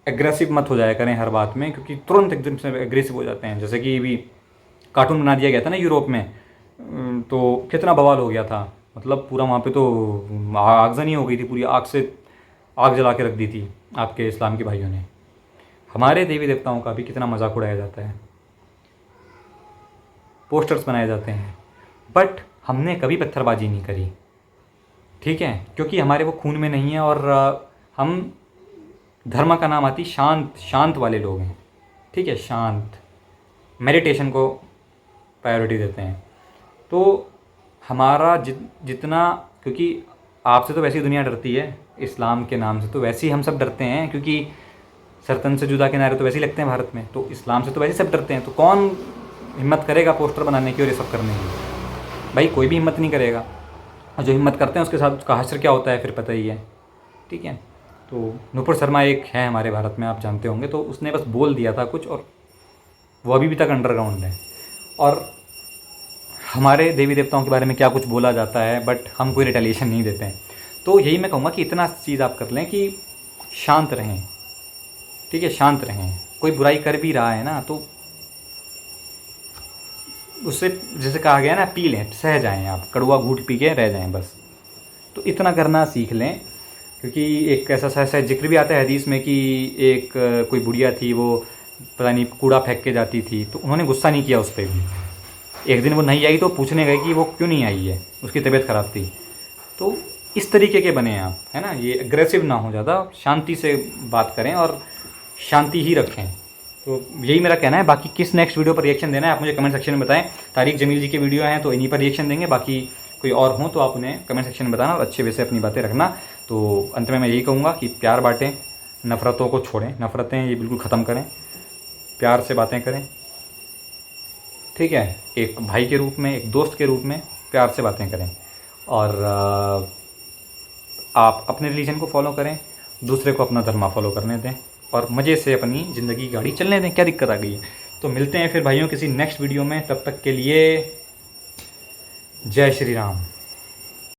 एग्रेसिव मत हो जाया करें हर बात में, क्योंकि तुरंत एकदम से एग्रेसिव हो जाते हैं। जैसे कि अभी कार्टून बना दिया गया था ना यूरोप में, तो कितना बवाल हो गया था, मतलब पूरा वहाँ पे तो आगजनी हो गई थी, पूरी आग से आग जला के रख दी थी आपके इस्लाम के भाइयों ने। हमारे देवी देवताओं का भी कितना मजाक उड़ाया जाता है, पोस्टर्स बनाए जाते हैं, बट हमने कभी पत्थरबाजी नहीं करी। ठीक है, क्योंकि हमारे वो खून में नहीं है, और हम धर्म का नाम आती शांत वाले लोग हैं। ठीक है, शांत मेडिटेशन को प्रायोरिटी देते हैं। तो हमारा जितना, क्योंकि आपसे तो वैसी दुनिया डरती है इस्लाम के नाम से, तो वैसे ही हम सब डरते हैं, क्योंकि सरतन से जुदा किनारे तो वैसे ही लगते हैं भारत में, तो इस्लाम से तो वैसे सब डरते हैं। तो कौन हिम्मत करेगा पोस्टर बनाने की और ये सब करने की? भाई कोई भी हिम्मत नहीं करेगा, और जो हिम्मत करते हैं उसके साथ उसका हश्र क्या होता है फिर पता ही है। ठीक है, तो नुपुर शर्मा एक है हमारे भारत में, आप जानते होंगे, तो उसने बस बोल दिया था कुछ, और वो अभी भी तक अंडरग्राउंड है। और हमारे देवी देवताओं के बारे में क्या कुछ बोला जाता है, बट हम कोई रिटेलिएशन नहीं देते हैं। तो यही मैं कहूँगा कि इतना चीज़ आप कर लें कि शांत रहें। ठीक है, शांत रहें। कोई बुराई कर भी रहा है ना, तो उससे जैसे कहा गया ना, पी लें, सह जाएं, आप कड़वा घूंट पी के रह जाएं बस। तो इतना करना सीख लें, क्योंकि एक ऐसा जिक्र भी आता है हदीस में कि एक कोई बुढ़िया थी, वो पता नहीं कूड़ा फेंक के जाती थी, तो उन्होंने गुस्सा नहीं किया उस पर भी। एक दिन वो नहीं आई तो पूछने गए कि वो क्यों नहीं आई है, उसकी तबीयत ख़राब थी। तो इस तरीके के बने आप, है ना, ये एग्रेसिव ना हो ज़्यादा, शांति से बात करें और शांति ही रखें। तो यही मेरा कहना है। बाकी किस नेक्स्ट वीडियो पर रिएक्शन देना है आप मुझे कमेंट सेक्शन में बताएं। तारिक जमील जी के वीडियो हैं तो इन्हीं पर रिएक्शन देंगे, बाकी कोई और हों तो आप उन्हें कमेंट सेक्शन में बताना, और अच्छे वैसे अपनी बातें रखना। तो अंत में मैं यही कहूँगा कि प्यार बांटें, नफ़रतों को छोड़ें, नफ़रतें ये बिल्कुल ख़त्म करें, प्यार से बातें करें। ठीक है, एक भाई के रूप में, एक दोस्त के रूप में प्यार से बातें करें, और आप अपने रिलीजन को फॉलो करें, दूसरे को अपना धर्म फॉलो करने दें और मज़े से अपनी ज़िंदगी की गाड़ी चलने दें। क्या दिक्कत आ गई है? तो मिलते हैं फिर भाइयों किसी नेक्स्ट वीडियो में, तब तक के लिए जय श्री राम।